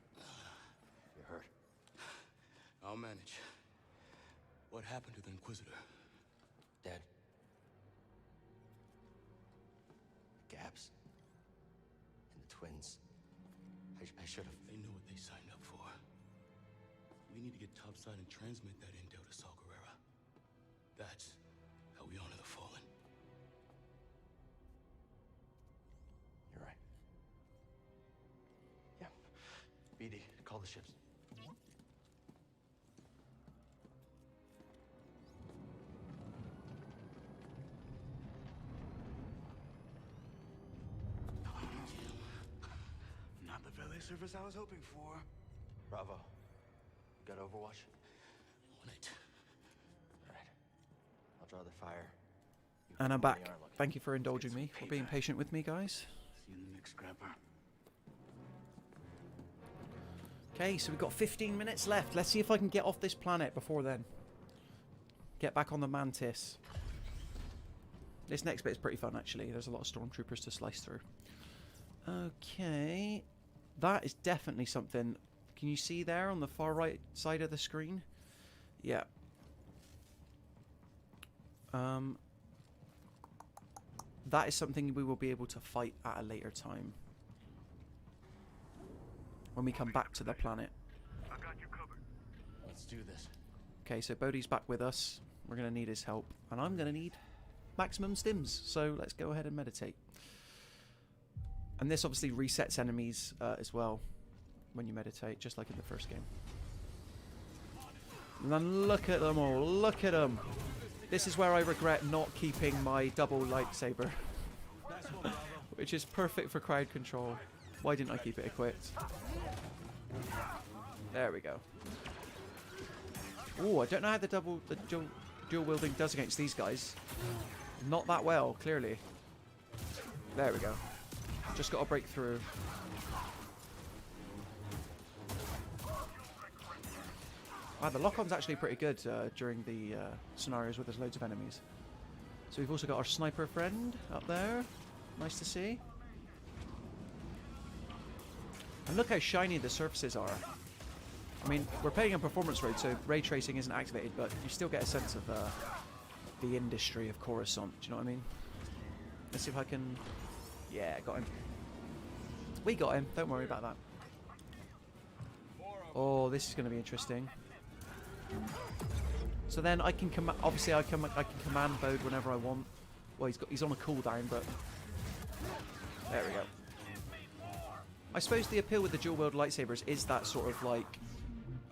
Speaker 4: You hurt? I'll manage. What happened to the Inquisitor?
Speaker 3: Dead. Gabs. And the twins. I should have.
Speaker 4: They know what they signed up for. We need to get topside and transmit that intel to Saw Gerrera. That's how we honor the fallen.
Speaker 3: You're right. BD, call the ships.
Speaker 2: Not the valet service I was hoping for.
Speaker 3: Bravo. Got Overwatch?
Speaker 4: On it.
Speaker 3: Alright. I'll draw the fire. You
Speaker 1: And I'm
Speaker 3: follow
Speaker 1: back.
Speaker 3: the arm, okay?
Speaker 1: Thank you for indulging me, for being patient with me, guys.
Speaker 2: See you in the mix, Scrapper.
Speaker 1: Okay, so we've got 15 minutes left. Let's see if I can get off this planet before then. Get back on the Mantis. This next bit is pretty fun, actually. There's a lot of stormtroopers to slice through. Okay. That is definitely something. Can you see there on the far right side of the screen? Yeah. That is something we will be able to fight at a later time. When we come back to the planet.
Speaker 3: Let's do this.
Speaker 1: Okay, so Bodhi's back with us. We're going to need his help. And I'm going to need maximum stims. So let's go ahead and meditate. And this obviously resets enemies as well when you meditate, just like in the first game. And then look at them all. Look at them. This is where I regret not keeping my double lightsaber. Which is perfect for crowd control. Why didn't I keep it equipped? There we go. Oh, I don't know how the dual wielding does against these guys. Not that well, clearly. There we go. Just got to break through. Wow, the lock-on's actually pretty good during the scenarios where there's loads of enemies. So we've also got our sniper friend up there. Nice to see. And look how shiny the surfaces are. I mean, we're playing a performance mode, so ray tracing isn't activated, but you still get a sense of the industry of Coruscant. Do you know what I mean? Let's see if I can... Yeah, got him. We got him. Don't worry about that. Oh, this is going to be interesting. So then I can obviously I can command Bode whenever I want. Well, he's on a cooldown, but there we go. I suppose the appeal with the dual wield lightsabers is that sort of like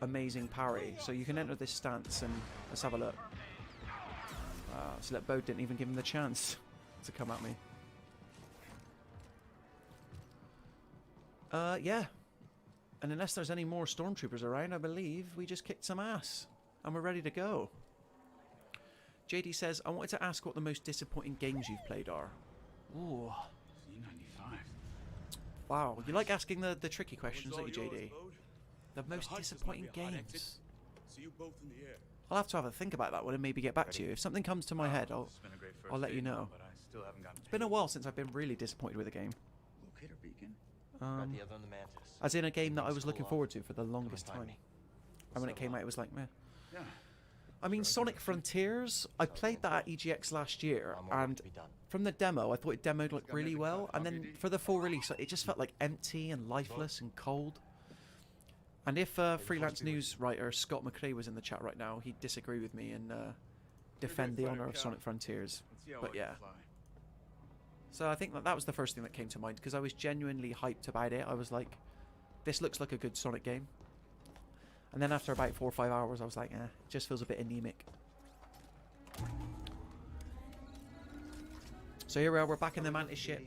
Speaker 1: amazing parry. So you can enter this stance and let's have a look. So that Bode didn't even give him the chance to come at me. Yeah. And unless there's any more stormtroopers around, I believe we just kicked some ass. And we're ready to go. JD says, I wanted to ask what the most disappointing games you've played are. Ooh.
Speaker 2: Z95.
Speaker 1: Wow. You like asking the tricky questions, don't you, JD? The most disappointing games.
Speaker 4: See you both in the air.
Speaker 1: I'll have to have a think about that one and maybe get back to you. If something comes to my head, I'll let you know.
Speaker 2: But I still haven't gotten
Speaker 1: It's been a while since I've been really disappointed with a game.
Speaker 2: locator beacon.
Speaker 3: Got the other on the Mantis.
Speaker 1: As in a game that I was
Speaker 3: Cool
Speaker 1: looking
Speaker 3: off.
Speaker 1: forward to for the longest
Speaker 3: Come and
Speaker 1: time.
Speaker 3: find me.
Speaker 1: And when it came out, it was like, meh.
Speaker 2: Yeah.
Speaker 1: I mean, Sonic Frontiers, I played that at EGX last year,
Speaker 3: More work
Speaker 1: and
Speaker 3: to be done.
Speaker 1: from the demo, I thought it demoed like really well, and then for the full release, it just felt like empty and lifeless and cold. And if freelance news writer Scott McCrae was in the chat right now, he'd disagree with me and defend the honor of Sonic Frontiers. But yeah. So I think that was the first thing that came to mind, because I was genuinely hyped about it. I was like, this looks like a good Sonic game. And then after about 4 or 5 hours, I was like, it just feels a bit anemic. So here we are, we're back in the Mantis ship.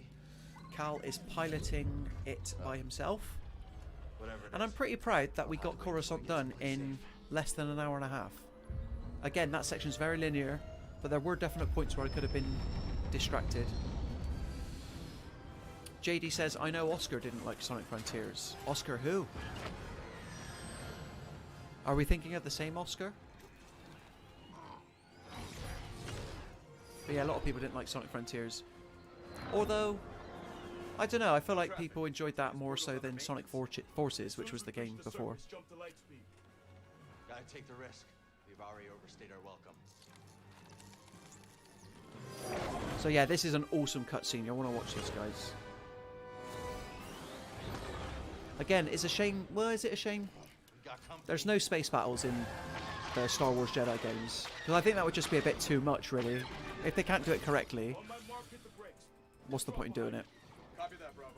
Speaker 1: Cal is piloting it by himself. And I'm pretty proud that we got Coruscant done in less than an hour and a half. Again, that section's very linear, but there were definite points where I could have been distracted. JD says, I know Oscar didn't like Sonic Frontiers. Oscar who? Are we thinking of the same Oscar? But yeah, a lot of people didn't like Sonic Frontiers. Although, I don't know, I feel like people enjoyed that more so than Sonic Forces, which was the game before.
Speaker 3: Gotta take the risk. We've already overstayed our welcome.
Speaker 1: So yeah, this is an awesome cutscene. I want to watch this, guys. Again, it's a shame. Well, is it a shame? There's no space battles in the Star Wars Jedi games, because I think that would just be a bit too much, really. If they can't do it correctly, what's the point in doing it?
Speaker 2: Copy that, Bravo.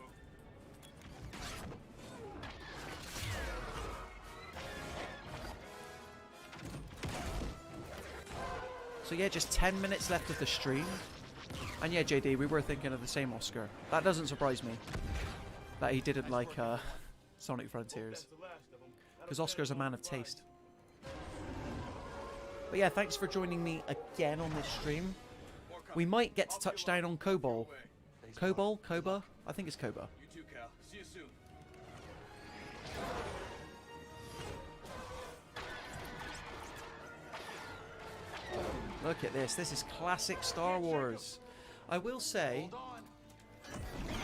Speaker 1: So yeah, just 10 minutes left of the stream. And yeah, JD, we were thinking of the same Oscar. That doesn't surprise me. That he didn't like Sonic Frontiers. Because Oscar's a man of taste. But yeah, thanks for joining me again on this stream. We might get to touch down on Cobol. Cobol? Koba? I think it's Koba.
Speaker 2: You too, Cal. See you soon.
Speaker 1: Look at this. This is classic Star Wars. I will say,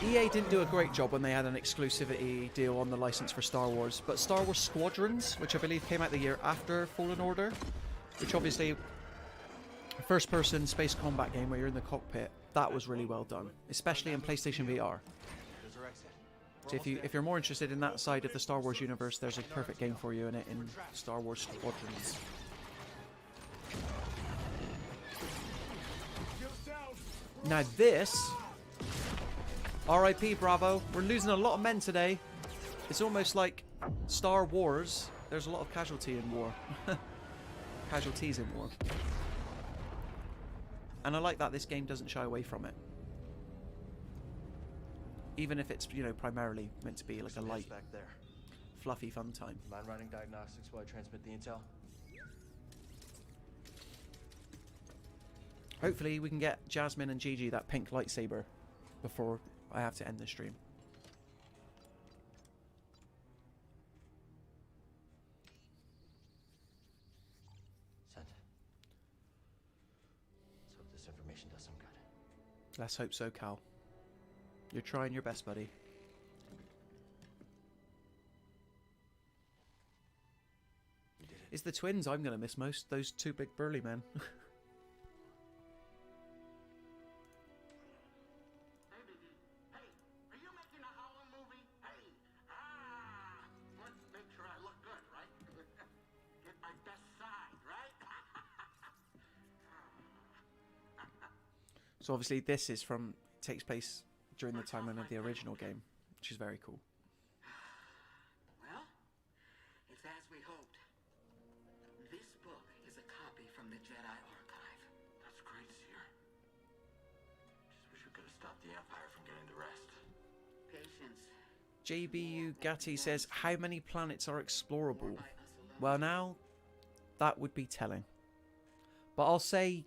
Speaker 1: EA didn't do a great job when they had an exclusivity deal on the license for Star Wars, but Star Wars Squadrons, which I believe came out the year after Fallen Order, which obviously first-person space combat game where you're in the cockpit, that was really well done, especially in PlayStation VR. So if you're more interested in that side of the Star Wars universe, there's a perfect game for you in it in Star Wars Squadrons. Now this, RIP Bravo, we're losing a lot of men today. It's almost like Star Wars. There's a lot of casualty in war. Casualties in war. And I like that this game doesn't shy away from it. Even if it's, you know, primarily meant to be like a light,
Speaker 3: back there.
Speaker 1: fluffy fun time.
Speaker 3: Mind running diagnostics while I transmit the intel?
Speaker 1: Hopefully we can get Jasmine and Gigi that pink lightsaber before I have to end the stream.
Speaker 3: Sent. Let's hope this information does some good.
Speaker 1: Let's hope so, Cal. You're trying your best, buddy. It's the twins I'm going to miss most. Those two big burly men. So obviously this is from, takes place during the timeline of the original game, which is very cool.
Speaker 8: Well, it's as we hoped. This book is a copy from the Jedi archive.
Speaker 4: That's great, Seer. Just wish we could have stopped the Empire from getting the rest.
Speaker 8: Patience.
Speaker 1: JBU Gatti says, how many planets are explorable? Well now, that would be telling. But I'll say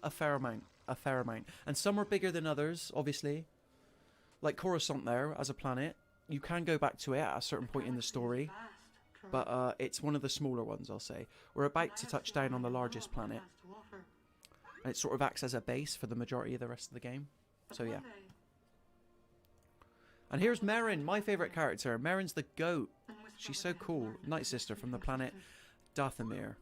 Speaker 1: a fair amount. A fair amount. And some are bigger than others, obviously. Like Coruscant there, as a planet. You can go back to it at a certain point in the story. But it's one of the smaller ones, I'll say. We're about to touch down on the largest planet. And it sort of acts as a base for the majority of the rest of the game. So yeah. And here's Merrin, my favourite character. Merrin's the goat. She's so cool. Night Sister from the planet Dathomir.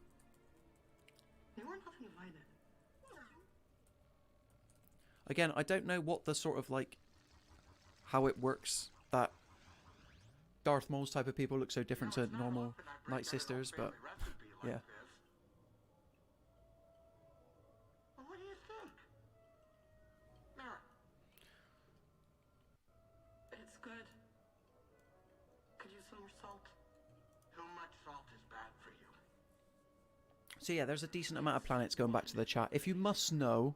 Speaker 1: Again, I don't know what the sort of like, how it works that Darth Maul's type of people look so different to normal Night Sisters, but yeah.
Speaker 4: What do you think? Mara.
Speaker 8: It's good. Could use some more salt.
Speaker 4: Too much salt is bad for you.
Speaker 1: So yeah, there's a decent amount of planets going back to the chat. If you must know,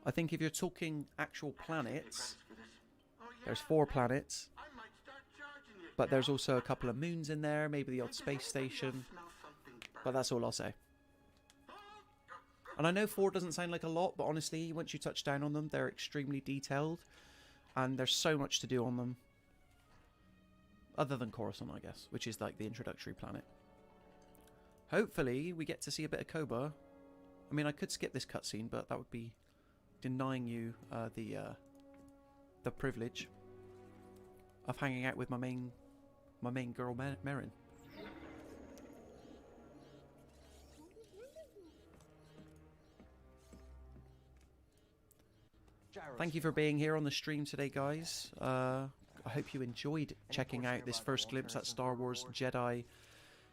Speaker 1: I think if you're talking actual planets, there's 4 planets, but there's also a couple of moons in there, maybe the odd space station, but that's all I'll say. And I know 4 doesn't sound like a lot, but honestly, once you touch down on them, they're extremely detailed, and there's so much to do on them, other than Coruscant, I guess, which is like the introductory planet. Hopefully, we get to see a bit of Koba. I mean, I could skip this cutscene, but that would be denying you the privilege of hanging out with my main girl Merrin. Thank you for being here on the stream today, guys. I hope you enjoyed checking out this first glimpse at Star Wars Jedi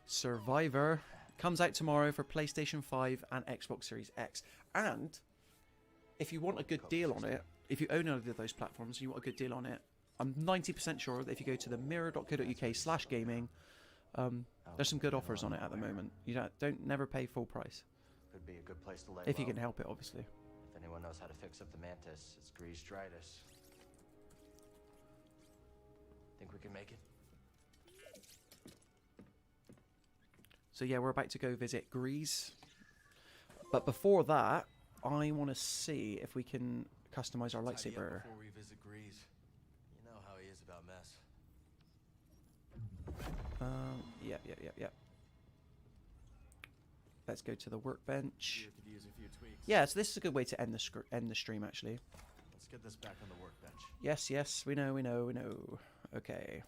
Speaker 1: Survivor. Comes out tomorrow for PlayStation 5 and Xbox Series X. And if you want a good deal on it, if you own either of those platforms and you want a good deal on it, I'm 90% sure that if you go to the mirror.co.uk/gaming, there's some good offers on it at the moment. You don't never pay full price.
Speaker 3: Could be a good place to lay
Speaker 1: If you
Speaker 3: low.
Speaker 1: can help it, obviously.
Speaker 3: If anyone knows how to fix up the mantis, it's Grease Dritus. Think we can make it?
Speaker 1: So yeah, we're about to go visit Grease. But before that, I want to see if we can customize our
Speaker 4: Tidy up
Speaker 1: lightsaber.
Speaker 4: before we visit Grease. You know how he is about mess.
Speaker 1: Yep. Let's go to the workbench.
Speaker 3: You could use a few tweaks.
Speaker 1: Yeah, so this is a good way to end the stream, actually.
Speaker 3: Let's get this back on the workbench.
Speaker 1: Yes, we know. Okay,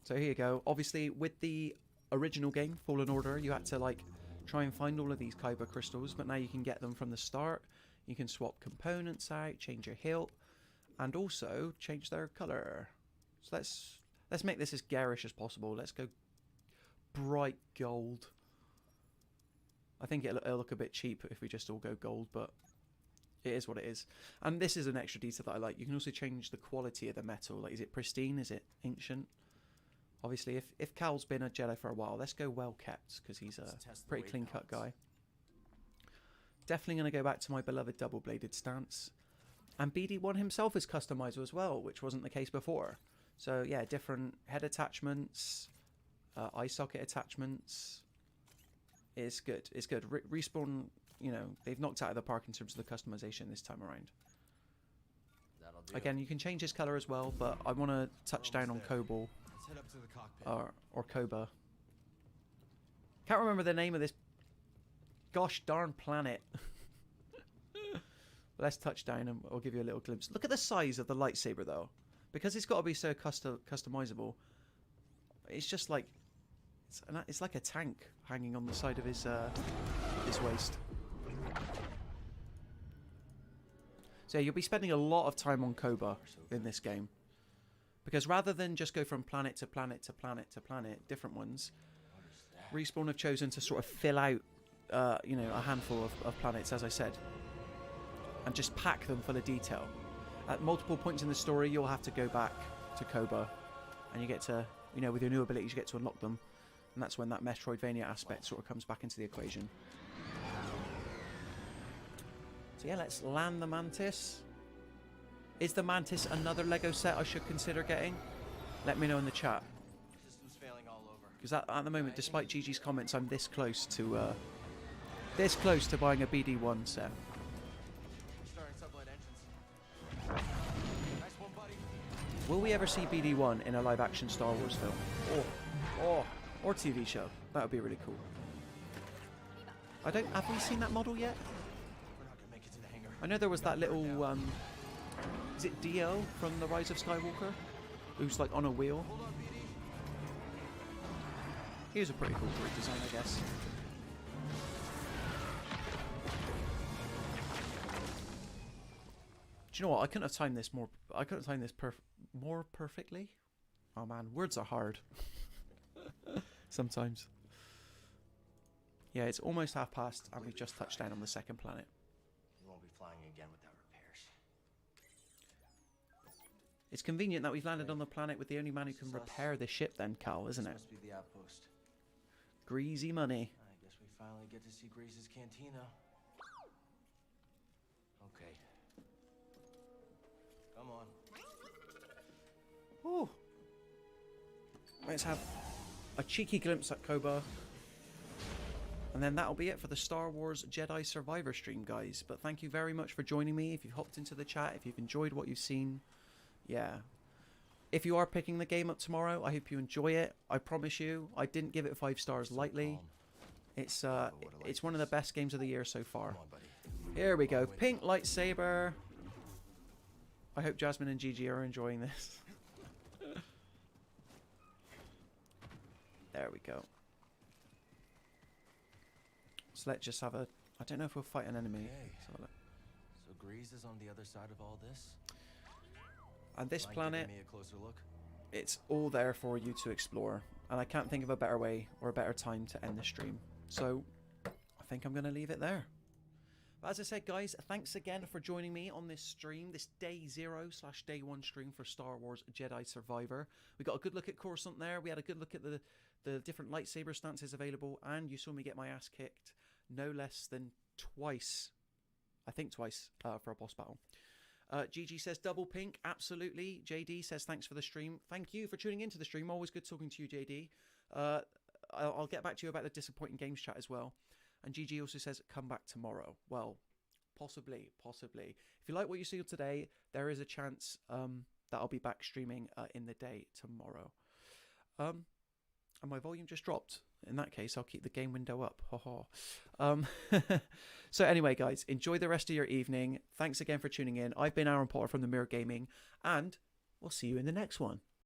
Speaker 1: so here you go. Obviously, with the original game, Fallen Order, you had to, like, try and find all of these Kyber crystals, but now you can get them from the start. You can swap components out, change your hilt, and also change their color. So let's make this as garish as possible. Let's go bright gold. I think it'll look a bit cheap if we just all go gold, but it is what it is. And this is an extra detail that I like. You can also change the quality of the metal. Like, is it pristine? Is it ancient? Obviously, if Cal's been a Jedi for a while, let's go well kept, because he's a pretty clean cut guy. Definitely going to go back to my beloved double-bladed stance. And BD1 himself is customizable as well, which wasn't the case before. So yeah, different head attachments, eye socket attachments. It's good. It's good. Respawn, you know, they've knocked out of the park in terms of the customization this time around.
Speaker 3: That'll do.
Speaker 1: Again, you can change his color as well, but I want to touch down on Kobol
Speaker 3: Let's head up to the cockpit.
Speaker 1: or Koba. Can't remember the name of this gosh darn planet. Let's touch down and I'll give you a little glimpse. Look at the size of the lightsaber, though. Because it's got to be so customizable. It's just like it's like a tank hanging on the side of his waist. So you'll be spending a lot of time on Koba in this game, because rather than just go from planet to planet to planet to planet, different ones, Respawn have chosen to sort of fill out, you know, a handful of planets, as I said, and just pack them full of detail. At multiple points in the story, you'll have to go back to Koba, and you get to, you know, with your new abilities, you get to unlock them, and that's when that Metroidvania aspect sort of comes back into the equation. So yeah, let's land the Mantis. Is the Mantis another Lego set I should consider getting? Let me know in the chat.
Speaker 3: System's failing all over.
Speaker 1: Because at the moment, despite Gigi's comments, I'm this close to buying a BD1 set.
Speaker 3: Starting sublight engines. Nice one, buddy.
Speaker 1: Will we ever see BD1 in a live-action Star Wars film? Or TV show? That would be really cool. Have we seen that model yet?
Speaker 3: We're not gonna make it to the hangar.
Speaker 1: I know there was that little, is it Dio from The Rise of Skywalker? Who's like on a wheel.
Speaker 3: Hold on, BD.
Speaker 1: He was a pretty cool grid design, I guess. Do you know what? I couldn't have timed this more. I couldn't have timed this more perfectly. Oh man, words are hard. Sometimes. Yeah, it's almost past, and we've just touched down on the second planet.
Speaker 3: We won't be flying again without repairs.
Speaker 1: It's convenient that we've landed on the planet with the only man who can repair the ship, then, Cal, isn't
Speaker 3: This
Speaker 1: it?
Speaker 3: must be the outpost.
Speaker 1: Greasy money.
Speaker 3: I guess we finally get to see Grease's cantina. Okay. Come on.
Speaker 1: Ooh. Let's have a cheeky glimpse at Koba. And then that'll be it for the Star Wars Jedi Survivor stream, guys. But thank you very much for joining me. If you've hopped into the chat, if you've enjoyed what you've seen, yeah. If you are picking the game up tomorrow, I hope you enjoy it. I promise you, I didn't give it 5 stars lightly. It's one of the best games of the year so far.
Speaker 3: Come on, buddy.
Speaker 1: Here we go. Pink lightsaber. I hope Jasmine and Gigi are enjoying this. There we go. So let's just have a... I don't know if we'll fight an enemy.
Speaker 3: Okay.
Speaker 1: Let's have a look.
Speaker 3: So Grease is on the other side of all this?
Speaker 1: And this
Speaker 3: Mind
Speaker 1: planet,
Speaker 3: giving me a closer look?
Speaker 1: it's all there for you to explore. And I can't think of a better way or a better time to end the stream. So I think I'm going to leave it there. But as I said, guys, thanks again for joining me on this stream, this day 0/day 1 stream for Star Wars Jedi Survivor. We got a good look at Coruscant there. We had a good look at the different lightsaber stances available, and you saw me get my ass kicked no less than twice. I think twice for a boss battle. GG says double pink. Absolutely. JD says thanks for the stream. Thank you for tuning into the stream. Always good talking to you, JD. I'll get back to you about the disappointing games chat as well. And GG also says come back tomorrow. Well, possibly. If you like what you see today, there is a chance that I'll be back streaming in the day tomorrow. And my volume just dropped. In that case, I'll keep the game window up. So anyway, guys, enjoy the rest of your evening. Thanks again for tuning in. I've been Aaron Potter from The Mirror Gaming, and we'll see you in the next one.